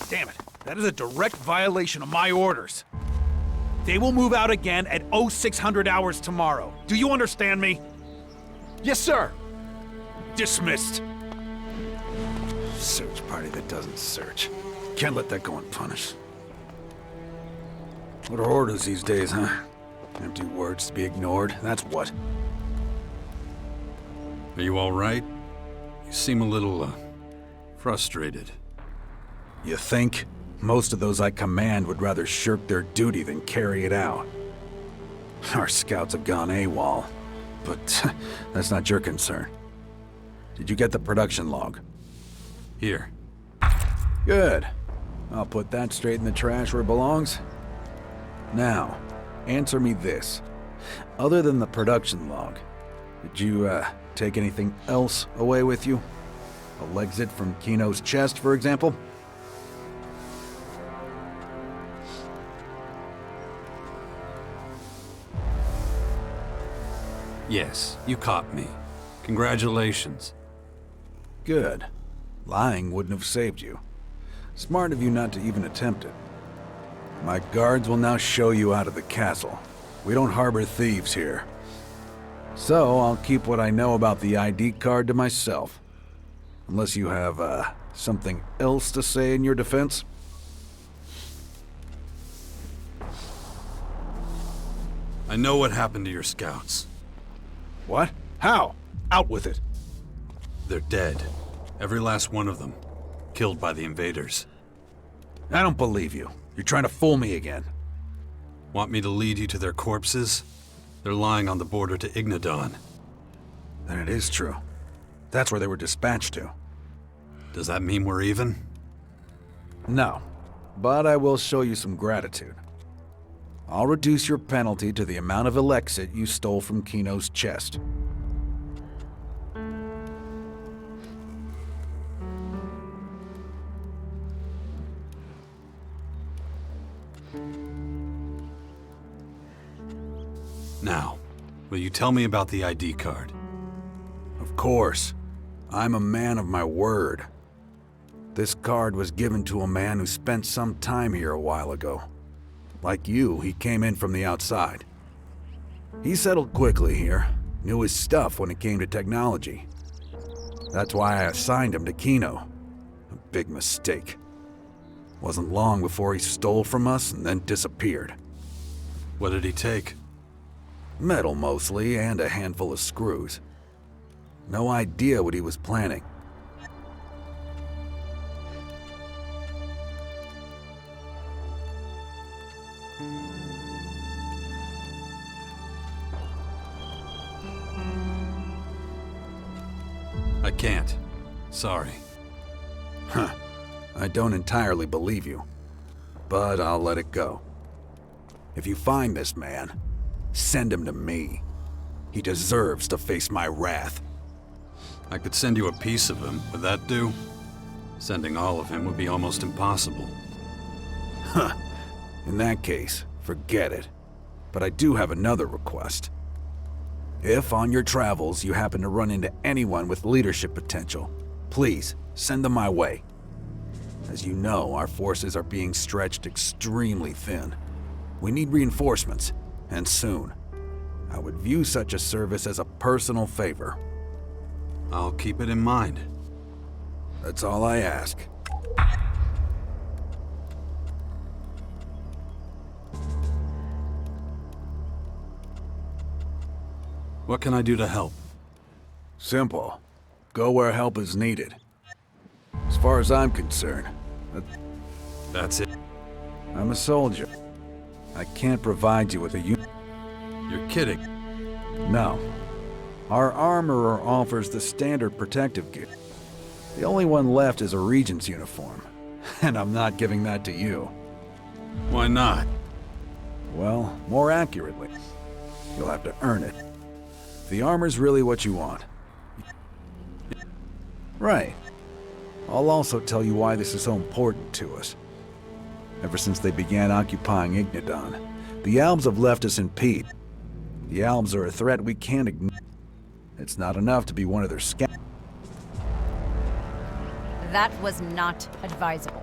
Damn it. That is a direct violation of my orders. They will move out again at 0600 hours tomorrow. Do you understand me? Yes, sir. Dismissed. Search party that doesn't search. Can't let that go unpunished. What are orders these days, huh? Empty words to be ignored, that's what. Are you all right? You seem a little, frustrated. You think? Most of those I command would rather shirk their duty than carry it out. Our scouts have gone AWOL, but that's not your concern. Did you get the production log? Here. Good. I'll put that straight in the trash where it belongs. Now, answer me this. Other than the production log, did you, take anything else away with you? A exit from Kino's chest, for example? Yes, you caught me. Congratulations. Good. Lying wouldn't have saved you. Smart of you not to even attempt it. My guards will now show you out of the castle. We don't harbor thieves here. So, I'll keep what I know about the ID card to myself. Unless you have, something else to say in your defense? I know what happened to your scouts. What? How? Out with it. They're dead. Every last one of them. Killed by the invaders. I don't believe you. You're trying to fool me again. Want me to lead you to their corpses? They're lying on the border to Ignadon. Then it is true. That's where they were dispatched to. Does that mean we're even? No. But I will show you some gratitude. I'll reduce your penalty to the amount of ELEX you stole from Kino's chest. Now, will you tell me about the ID card? Of course. I'm a man of my word. This card was given to a man who spent some time here a while ago. Like you, he came in from the outside. He settled quickly here, knew his stuff when it came to technology. That's why I assigned him to Kino. A big mistake. Wasn't long before he stole from us and then disappeared. What did he take? Metal mostly, and a handful of screws. No idea what he was planning. I can't. Sorry. Huh. I don't entirely believe you. But I'll let it go. If you find this man, send him to me. He deserves to face my wrath. I could send you a piece of him. Would that do? Sending all of him would be almost impossible. Huh. In that case, forget it. But I do have another request. If on your travels you happen to run into anyone with leadership potential, please send them my way. As you know, our forces are being stretched extremely thin. We need reinforcements, and soon. I would view such a service as a personal favor. I'll keep it in mind. That's all I ask. What can I do to help? Simple. Go where help is needed. As far as I'm concerned, that's it. I'm a soldier. I can't provide you with a You're kidding. No. Our armorer offers the standard protective gear. The only one left is a regent's uniform. And I'm not giving that to you. Why not? Well, more accurately, you'll have to earn it. The armor's really what you want. Right. I'll also tell you why this is so important to us. ever since they began occupying Ignadon. The Albs have left us in peace. The Albs are a threat we can't ignore. It's not enough to be one of their scouts. That was not advisable.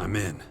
I'm in.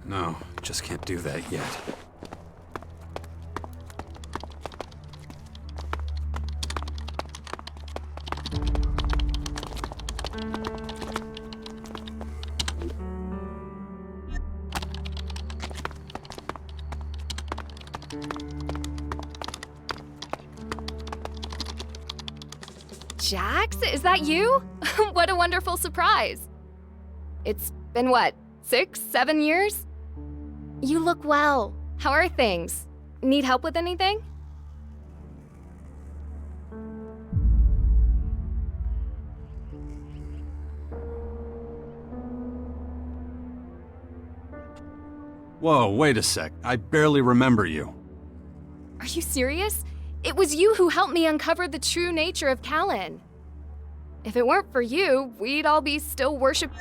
No, just can't do that yet. Jax, is that you? What a wonderful surprise. It's been what, 6, 7 years? You look well. How are things? Need help with anything? Whoa, wait a sec. I barely remember you. Are you serious? It was you who helped me uncover the true nature of Callan. If it weren't for you, we'd all be still worship.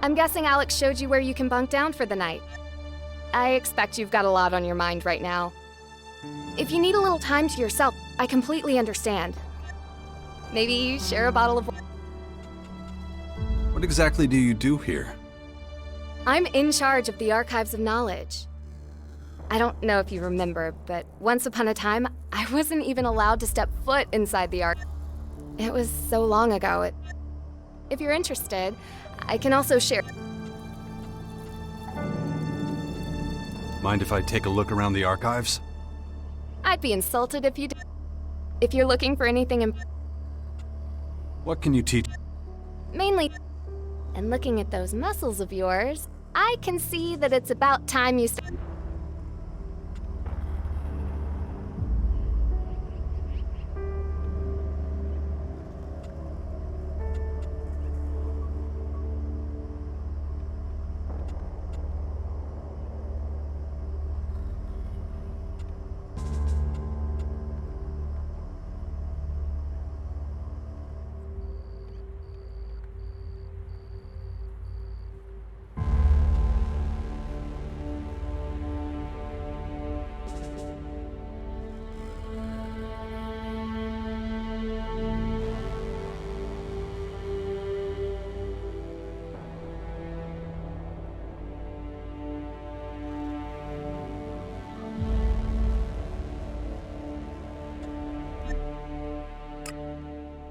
I'm guessing Alex showed you where you can bunk down for the night. I expect you've got a lot on your mind right now. If you need a little time to yourself, I completely understand. Maybe share a bottle of. What exactly do you do here? I'm in charge of the Archives of Knowledge. I don't know if you remember, but once upon a time, I wasn't even allowed to step foot inside the archive. It was so long ago. If you're interested, I can also share. Mind if I take a look around the archives? I'd be insulted if you did. If you're looking for anything What can you teach? mainly. And looking at those muscles of yours, I can see that it's about time you start.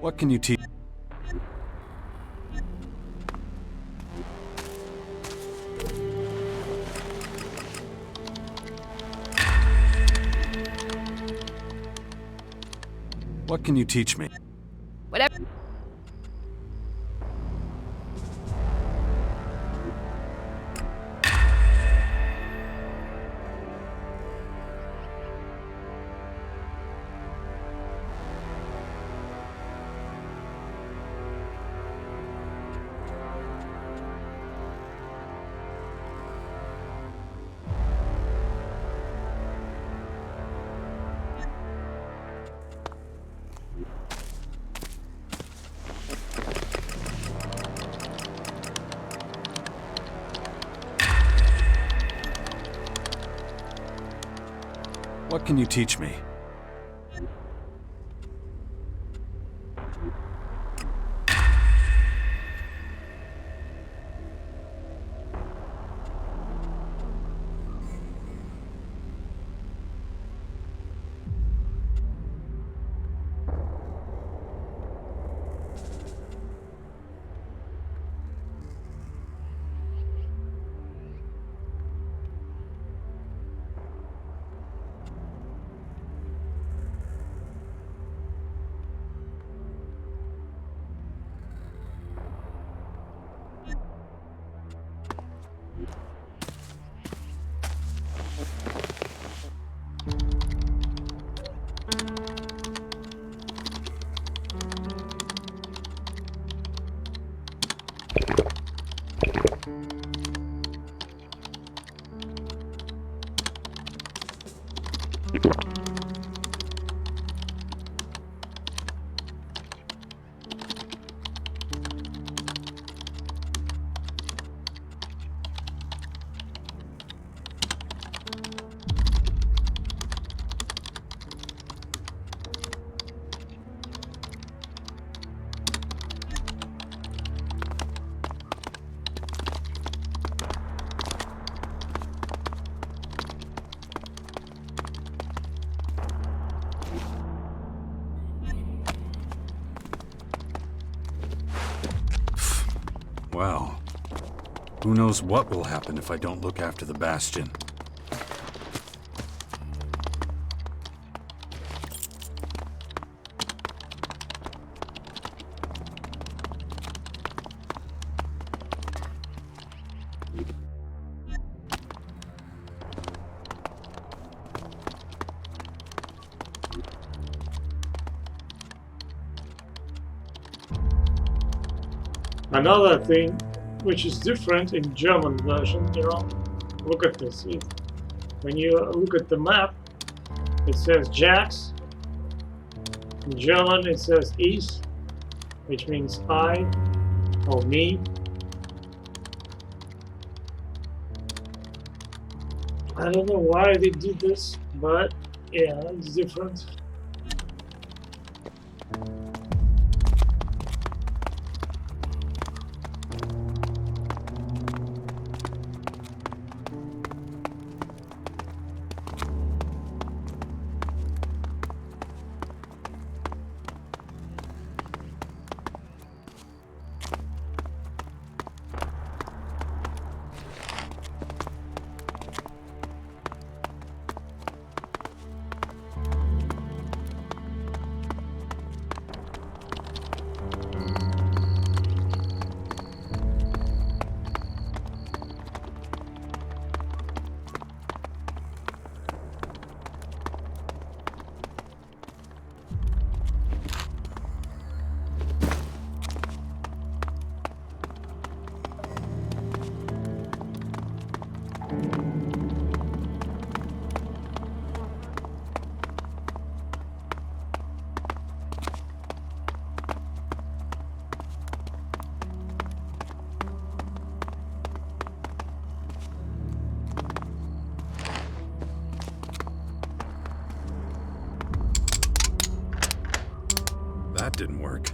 What can you teach? What can you teach me? Whatever. What can you teach me? Well, who knows what will happen if I don't look after the Bastion. Another thing which is different in German version, you know, look at this. When you look at the map, it says Jax. In German it says Ich, which means I or me. I don't know why they did this, but yeah, it's different. That didn't work.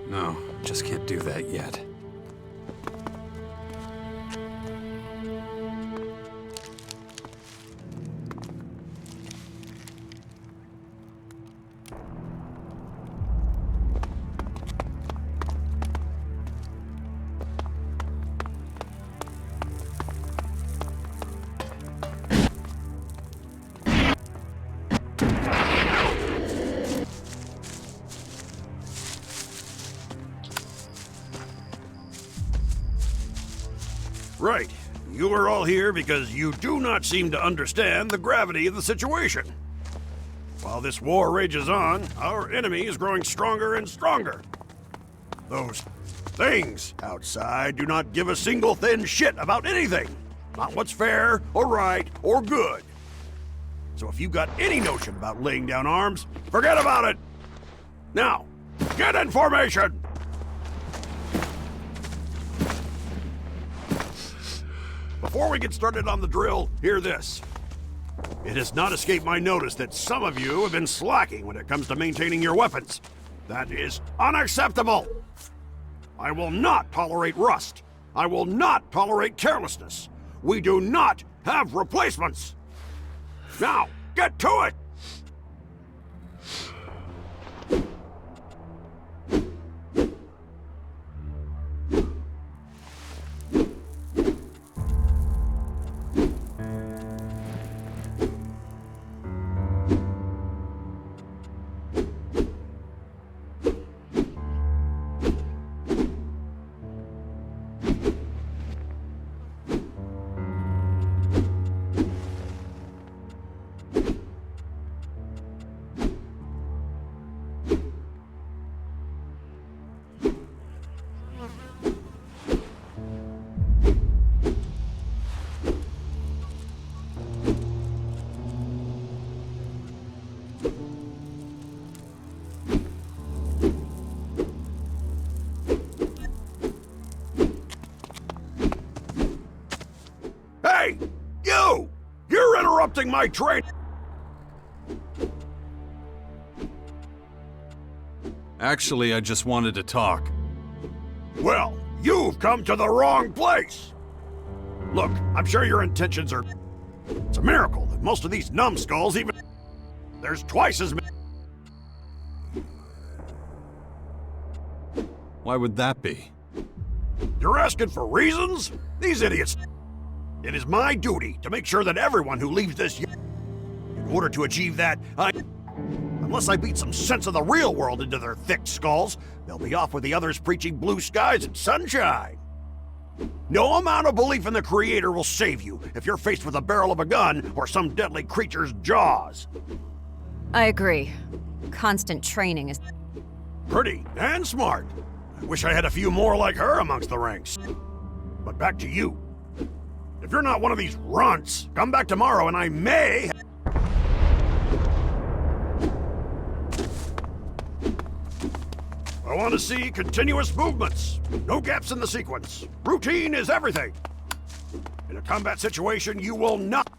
No, just can't do that yet. Right. You are all here because you do not seem to understand the gravity of the situation. While this war rages on, our enemy is growing stronger and stronger. Those things outside do not give a single thin shit about anything. Not what's fair, or right, or good. So if you've got any notion about laying down arms, forget about it! Now, get in formation! Before we get started on the drill, hear this. It has not escaped my notice that some of you have been slacking when it comes to maintaining your weapons. That is unacceptable. I will not tolerate rust. I will not tolerate carelessness. We do not have replacements. Now, get to it! halting my train! Actually, I just wanted to talk. Well, you've come to the wrong place! Look, I'm sure your intentions are... It's a miracle that most of these numbskulls even... There's twice as many... Why would that be? You're asking for reasons? These idiots... It is my duty to make sure that everyone who leaves this... In order to achieve that, unless I beat some sense of the real world into their thick skulls, they'll be off with the others preaching blue skies and sunshine. No amount of belief in the Creator will save you if you're faced with the barrel of a gun or some deadly creature's jaws. I agree. Constant training is... Pretty and smart. I wish I had a few more like her amongst the ranks. But back to you. If you're not one of these runts, come back tomorrow and I may... I want to see continuous movements. No gaps in the sequence. Routine is everything. In a combat situation, you will not...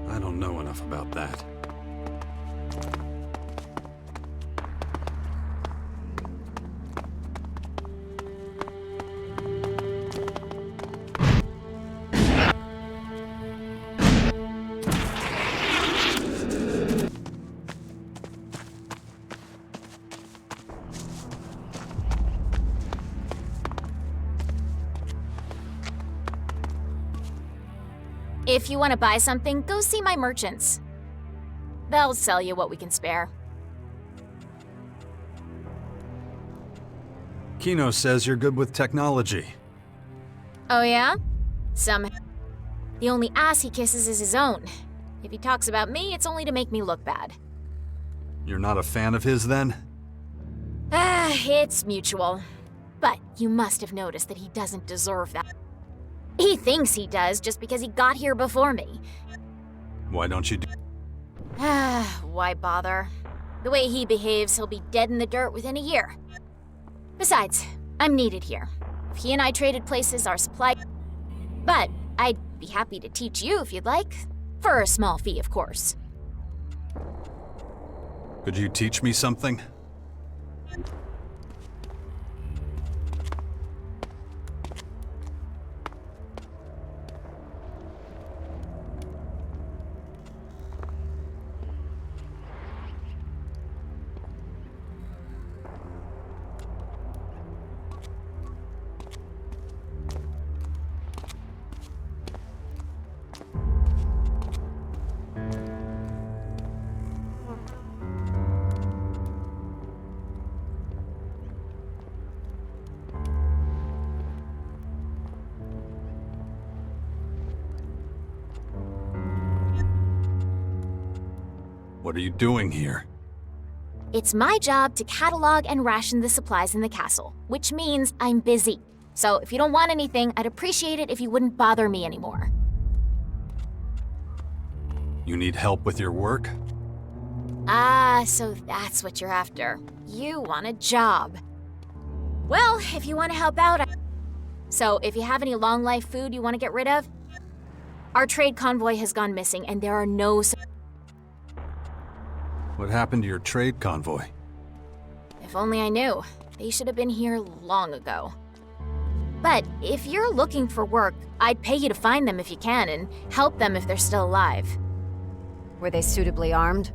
I don't know enough about that. If you want to buy something, go see my merchants. They'll sell you what we can spare. Kino says you're good with technology. Oh yeah? The only ass he kisses is his own. If he talks about me, it's only to make me look bad. You're not a fan of his, then? It's mutual. But you must have noticed that he doesn't deserve that. He thinks he does just because he got here before me. Why don't you do... Why bother? The way he behaves, he'll be dead in the dirt within a year. Besides, I'm needed here. If he and I traded places, our supply... But I'd be happy to teach you if you'd like. For a small fee, of course. Could you teach me something? What are you doing here? It's my job to catalog and ration the supplies in the castle, which means I'm busy. So if you don't want anything, I'd appreciate it if you wouldn't bother me anymore. You need help with your work? Ah, so that's what you're after. You want a job. Well, if you want to help out, So if you have any long life food you want to get rid of, our trade convoy has gone missing and there are no... What happened to your trade convoy? If only I knew. They should have been here long ago. But if you're looking for work, I'd pay you to find them if you can and help them if they're still alive. Were they suitably armed?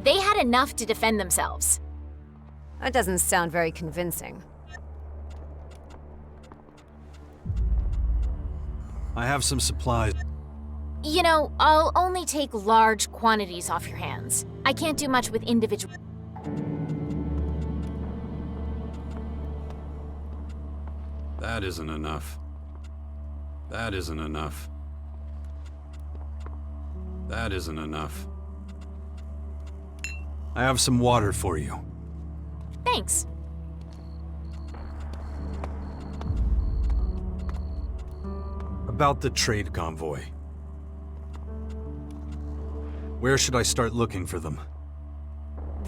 They had enough to defend themselves. That doesn't sound very convincing. I have some supplies. You know, I'll only take large quantities off your hands. I can't do much with individual... That isn't enough. That isn't enough. That isn't enough. I have some water for you. Thanks. About the trade convoy. Where should I start looking for them?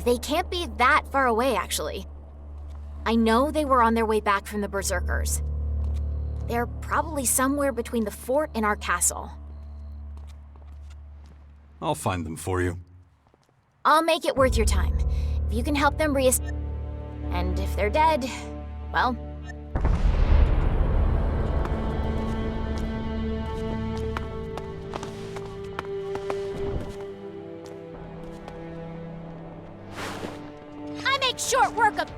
They can't be that far away, actually. I know they were on their way back from the Berserkers. They're probably somewhere between the fort and our castle. I'll find them for you. I'll make it worth your time. If you can help them and if they're dead, well... I make short work of...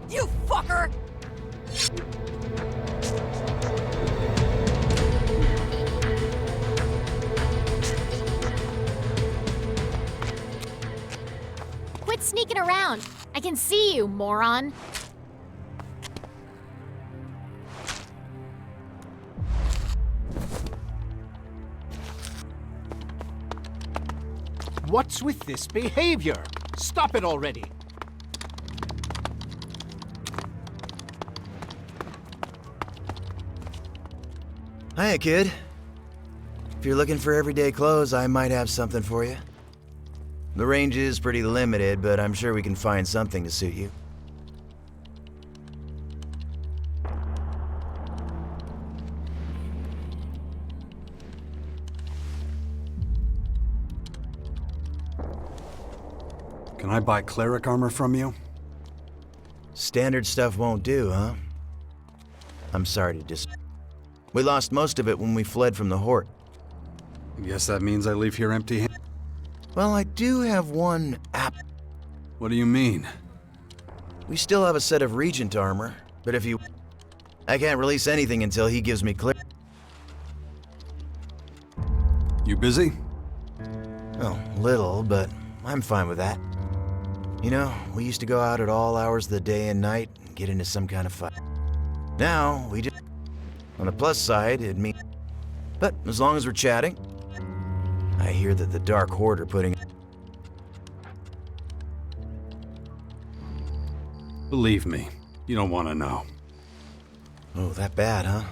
You fucker! Quit sneaking around. I can see you, moron. What's with this behavior? Stop it already! Hiya, kid. If you're looking for everyday clothes, I might have something for you. The range is pretty limited, but I'm sure we can find something to suit you. Can I buy cleric armor from you? Standard stuff won't do, huh? I'm sorry to We lost most of it when we fled from the Horde. I guess that means I leave here empty-handed. Well, I do have one app. What do you mean? We still have a set of Regent armor, but if you... I can't release anything until he gives me clear... You busy? Oh, little, but I'm fine with that. You know, we used to go out at all hours of the day and night and get into some kind of fight. Now, we just... On the plus side, it means... But as long as we're chatting, I hear that the Dark Horde are putting... Believe me, you don't want to know. Oh, that bad, huh?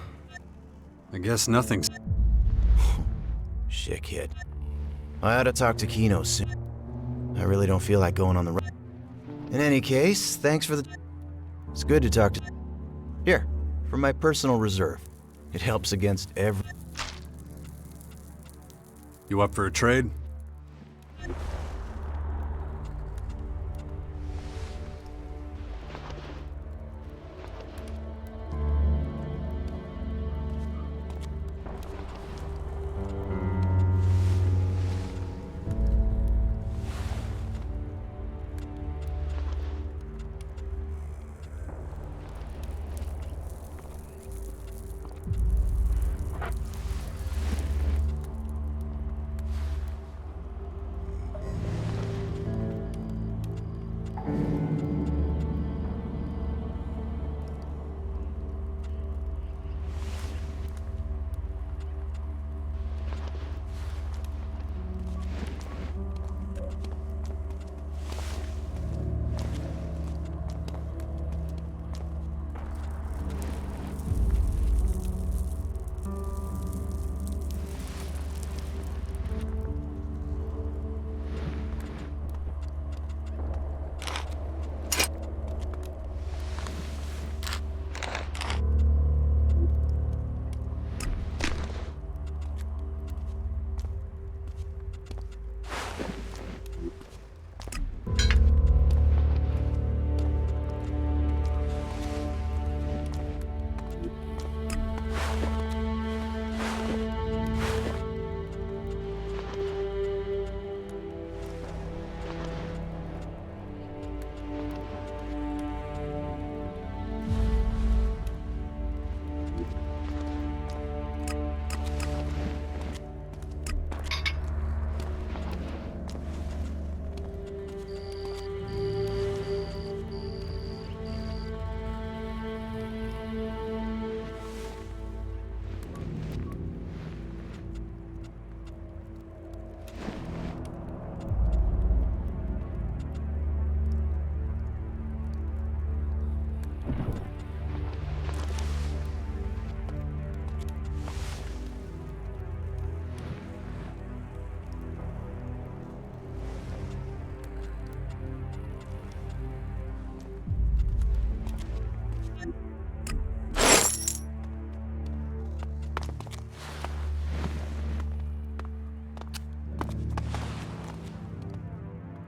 I guess nothing's... Shit, kid. I ought to talk to Kino soon. I really don't feel like going on the road. In any case, thanks for the... It's good to talk to... Here, from my personal reserve. It helps against every... You up for a trade?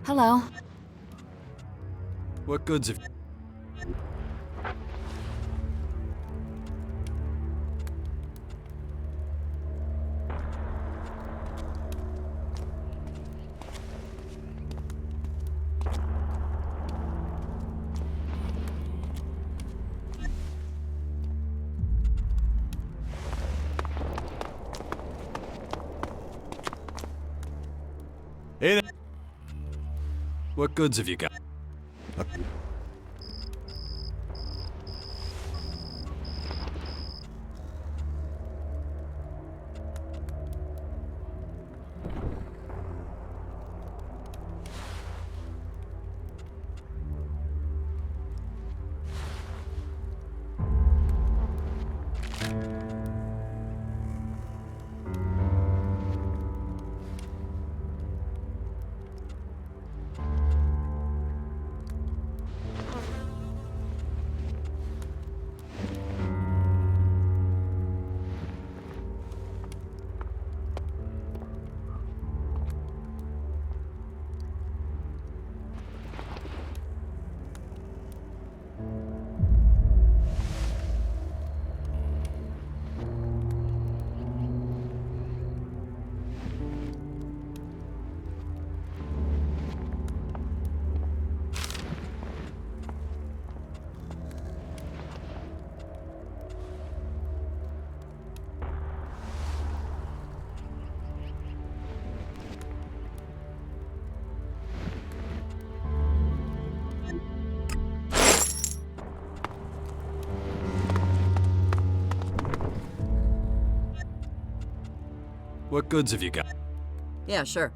Hello. What goods have... Hey there. What goods have you got? What goods have you got? Yeah, sure.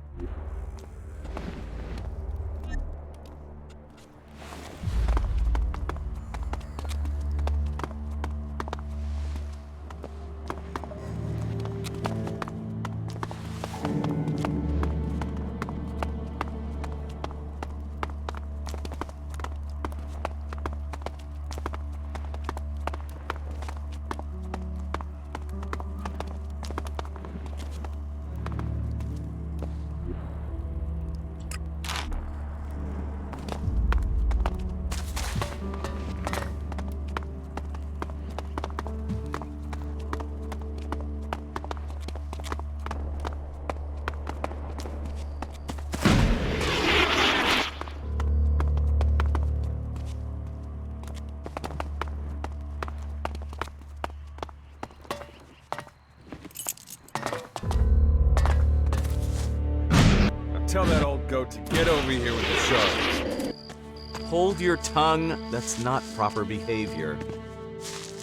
Tell that old goat to get over here with the shark. Hold your tongue. That's not proper behavior.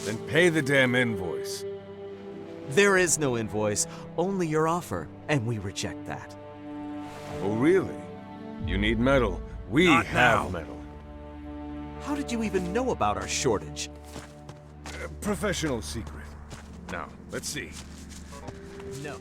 Then pay the damn invoice. There is no invoice, only your offer, and we reject that. Oh, really? You need metal. We Not have now. metal. How did you even know about our shortage? Professional secret. Now, let's see. No.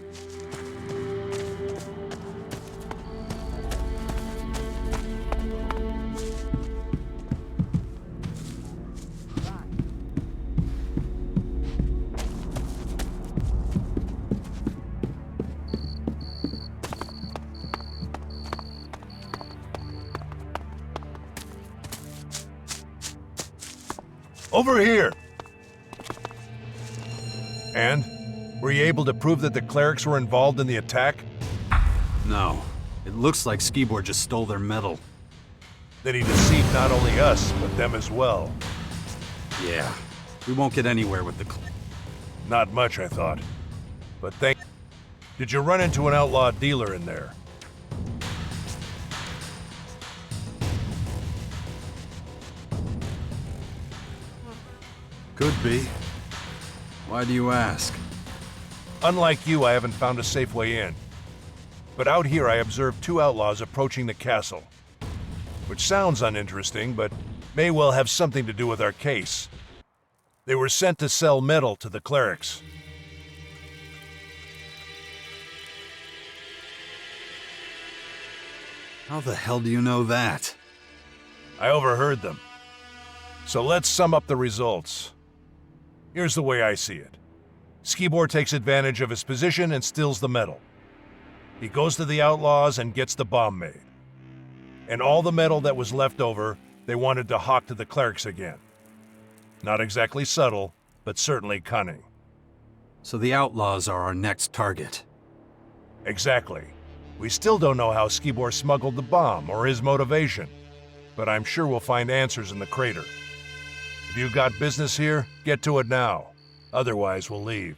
Over here! And? Were you able to prove that the Clerics were involved in the attack? No. It looks like Skibor just stole their metal. That he deceived not only us, but them as well. Yeah. We won't get anywhere with the... Not much, I thought. But thank... Did you run into an outlaw dealer in there? Could be. Why do you ask? Unlike you, I haven't found a safe way in. But out here I observed two outlaws approaching the castle. Which sounds uninteresting, but may well have something to do with our case. They were sent to sell metal to the Clerics. How the hell do you know that? I overheard them. So let's sum up the results. Here's the way I see it. Skibor takes advantage of his position and steals the metal. He goes to the outlaws and gets the bomb made. And all the metal that was left over, they wanted to hawk to the Clerics again. Not exactly subtle, but certainly cunning. So the outlaws are our next target. Exactly. We still don't know how Skibor smuggled the bomb or his motivation, but I'm sure we'll find answers in the crater. If you've got business here, get to it now. Otherwise, we'll leave.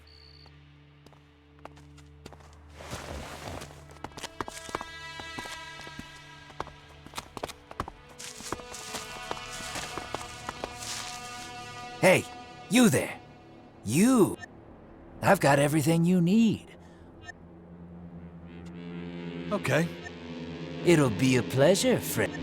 Hey, you there. You. I've got everything you need. Okay. It'll be a pleasure, friend.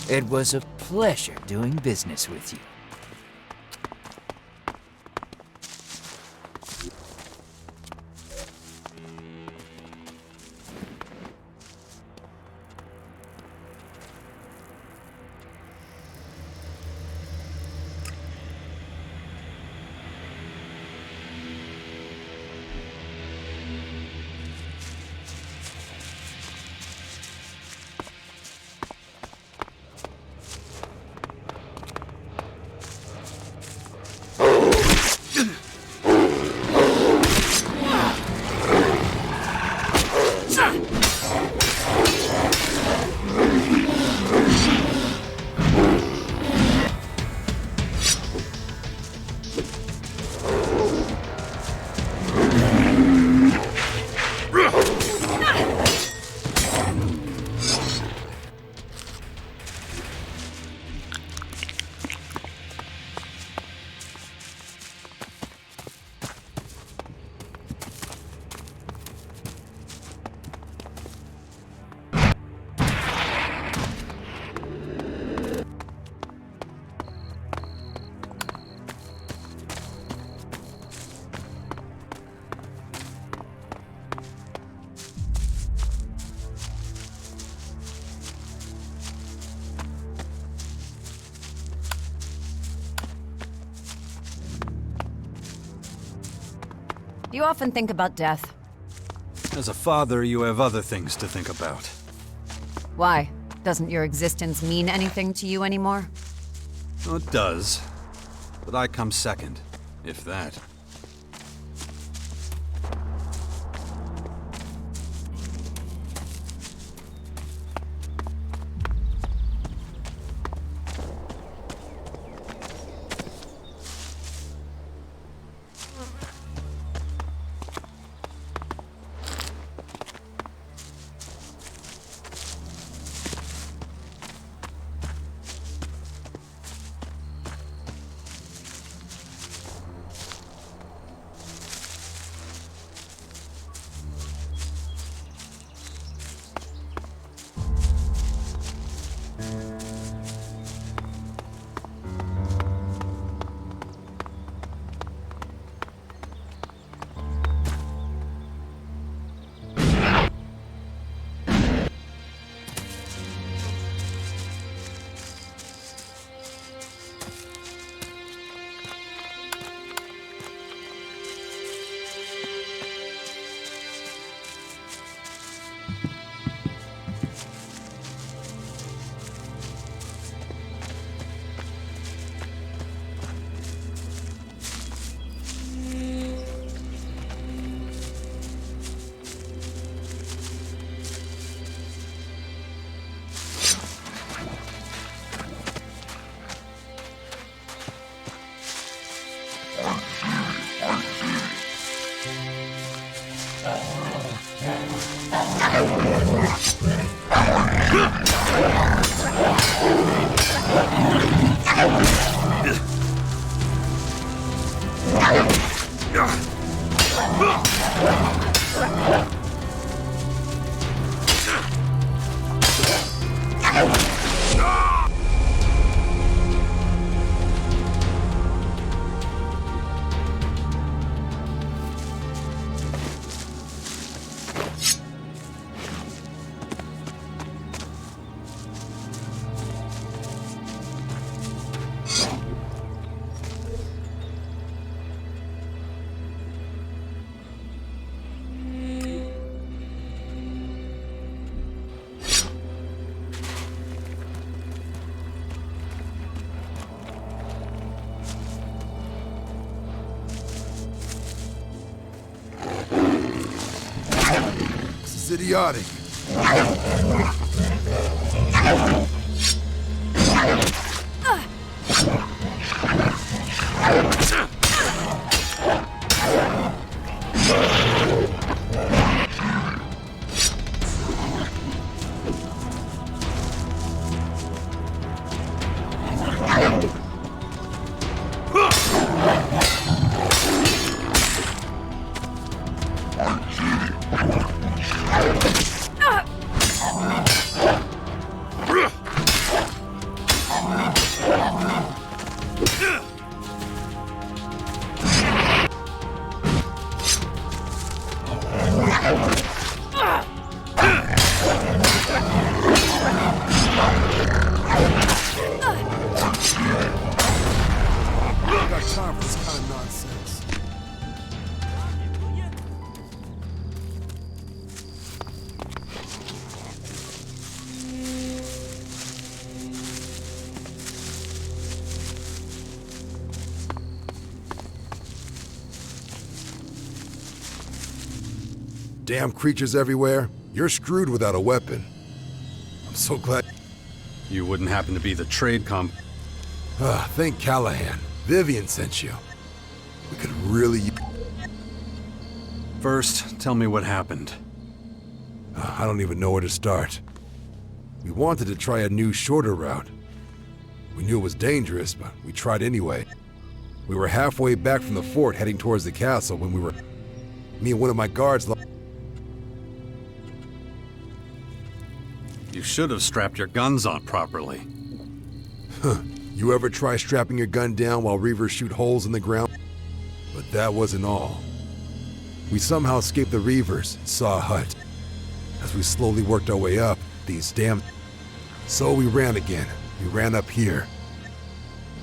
It was a pleasure doing business with you. Do you often think about death? As a father, you have other things to think about. Why? Doesn't your existence mean anything to you anymore? Oh, it does. But I come second, if that. This is idiotic. Damn creatures everywhere. You're screwed without a weapon. I'm so glad. You wouldn't happen to be the trade comp. Thank Callahan. Vivian sent you. We could really... First, tell me what happened. I don't even know where to start. We wanted to try a new, shorter route. We knew it was dangerous, but we tried anyway. We were halfway back from the fort heading towards the castle when me and one of my guards... You should have strapped your guns on properly. Huh. You ever try strapping your gun down while reavers shoot holes in the ground? But that wasn't all. We somehow escaped the reavers and saw a hut. As we slowly worked our way up, these damn... So we ran again. We ran up here.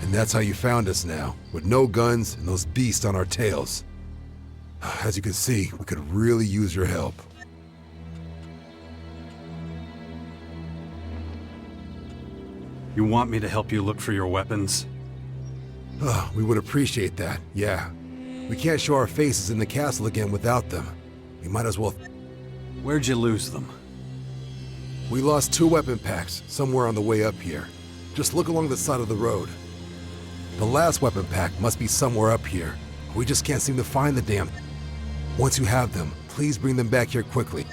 And that's how you found us now, with no guns and those beasts on our tails. As you can see, we could really use your help. You want me to help you look for your weapons? We would appreciate that, yeah. We can't show our faces in the castle again without them. We might as well... Where'd you lose them? We lost 2 weapon packs somewhere on the way up here. Just look along the side of the road. The last weapon pack must be somewhere up here. We just can't seem to find the damn... Once you have them, please bring them back here quickly.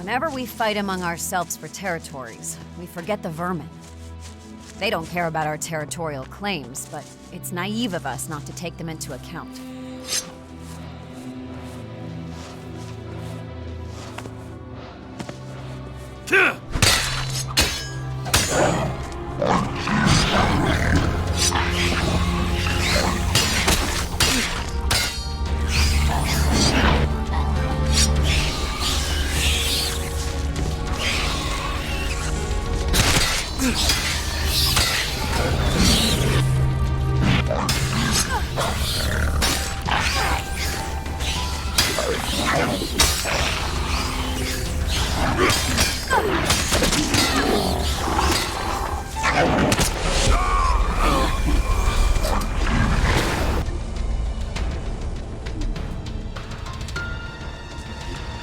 Whenever we fight among ourselves for territories, we forget the vermin. They don't care about our territorial claims, but it's naive of us not to take them into account.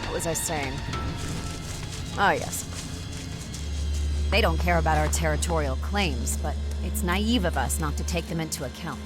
What was I saying? Oh, yes. They don't care about our territorial claims, but it's naive of us not to take them into account.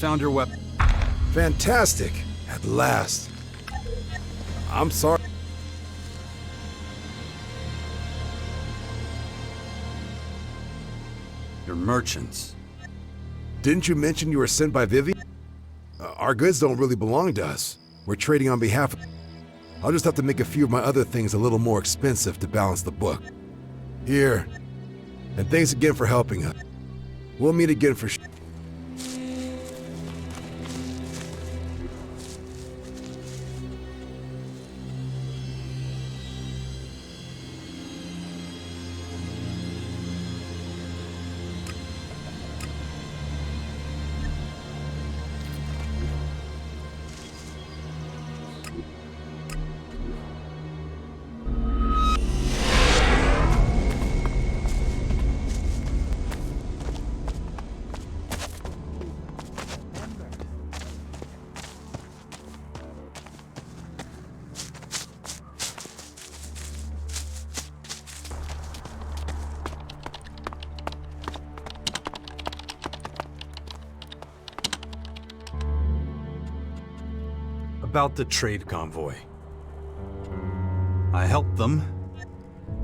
Found your weapon. Fantastic. At last. I'm sorry. Your merchants. Didn't you mention you were sent by Vivian? Our goods don't really belong to us. We're trading on behalf of... I'll just have to make a few of my other things a little more expensive to balance the book. Here. And thanks again for helping us. We'll meet again for sure. About the trade convoy. I helped them.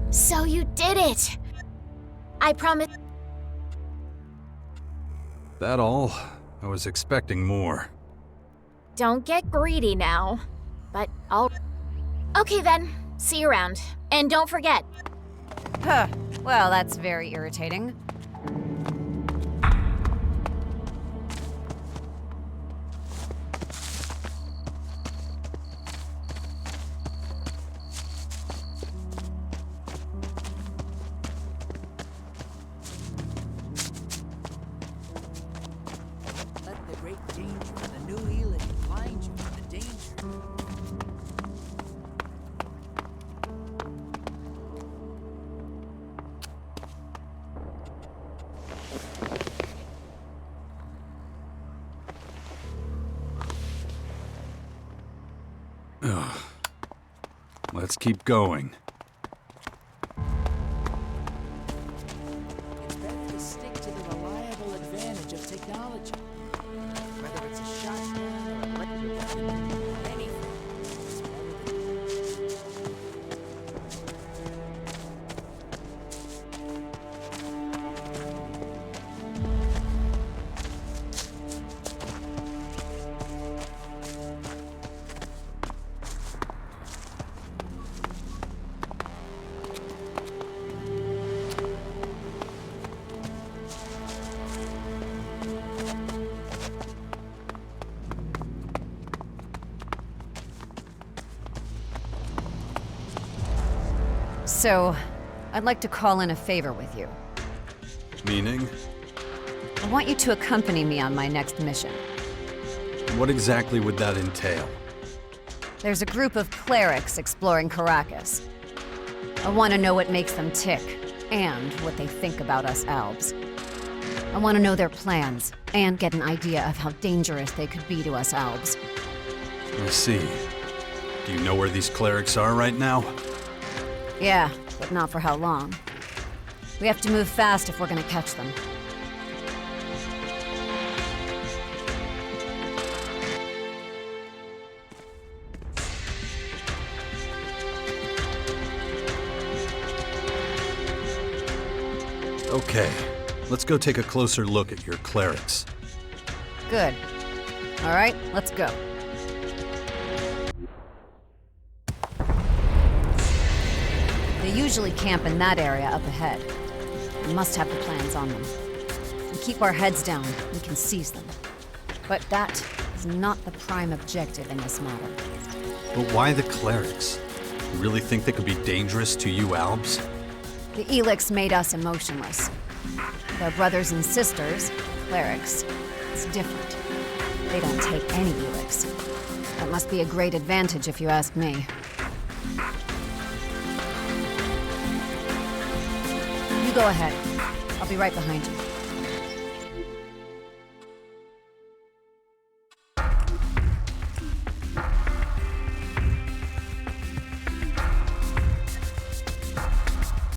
So you did it! I promise. That all? I was expecting more. Don't get greedy now. But I'll... Okay then, see you around. And don't forget. Huh. Well, that's very irritating. Let the great danger and the new ELEX blind you from the danger. Ugh. Let's keep going. It's better to stick to the reliable advantage of technology. Whether it's a shotgun or a regular weapon, anything. It's better than... So, I'd like to call in a favor with you. Meaning? I want you to accompany me on my next mission. What exactly would that entail? There's a group of clerics exploring Caracas. I want to know what makes them tick, and what they think about us Albs. I want to know their plans, and get an idea of how dangerous they could be to us Albs. I see. Do you know where these clerics are right now? Yeah, but not for how long. We have to move fast if we're gonna catch them. Okay, let's go take a closer look at your clerics. Good. All right, let's go. They usually camp in that area up ahead. We must have the plans on them. If we keep our heads down, we can seize them. But that is not the prime objective in this matter. But why the clerics? You really think they could be dangerous to you Albs? The ELEX made us emotionless. With our brothers and sisters, clerics, it's different. They don't take any ELEX. That must be a great advantage if you ask me. You go ahead. I'll be right behind you.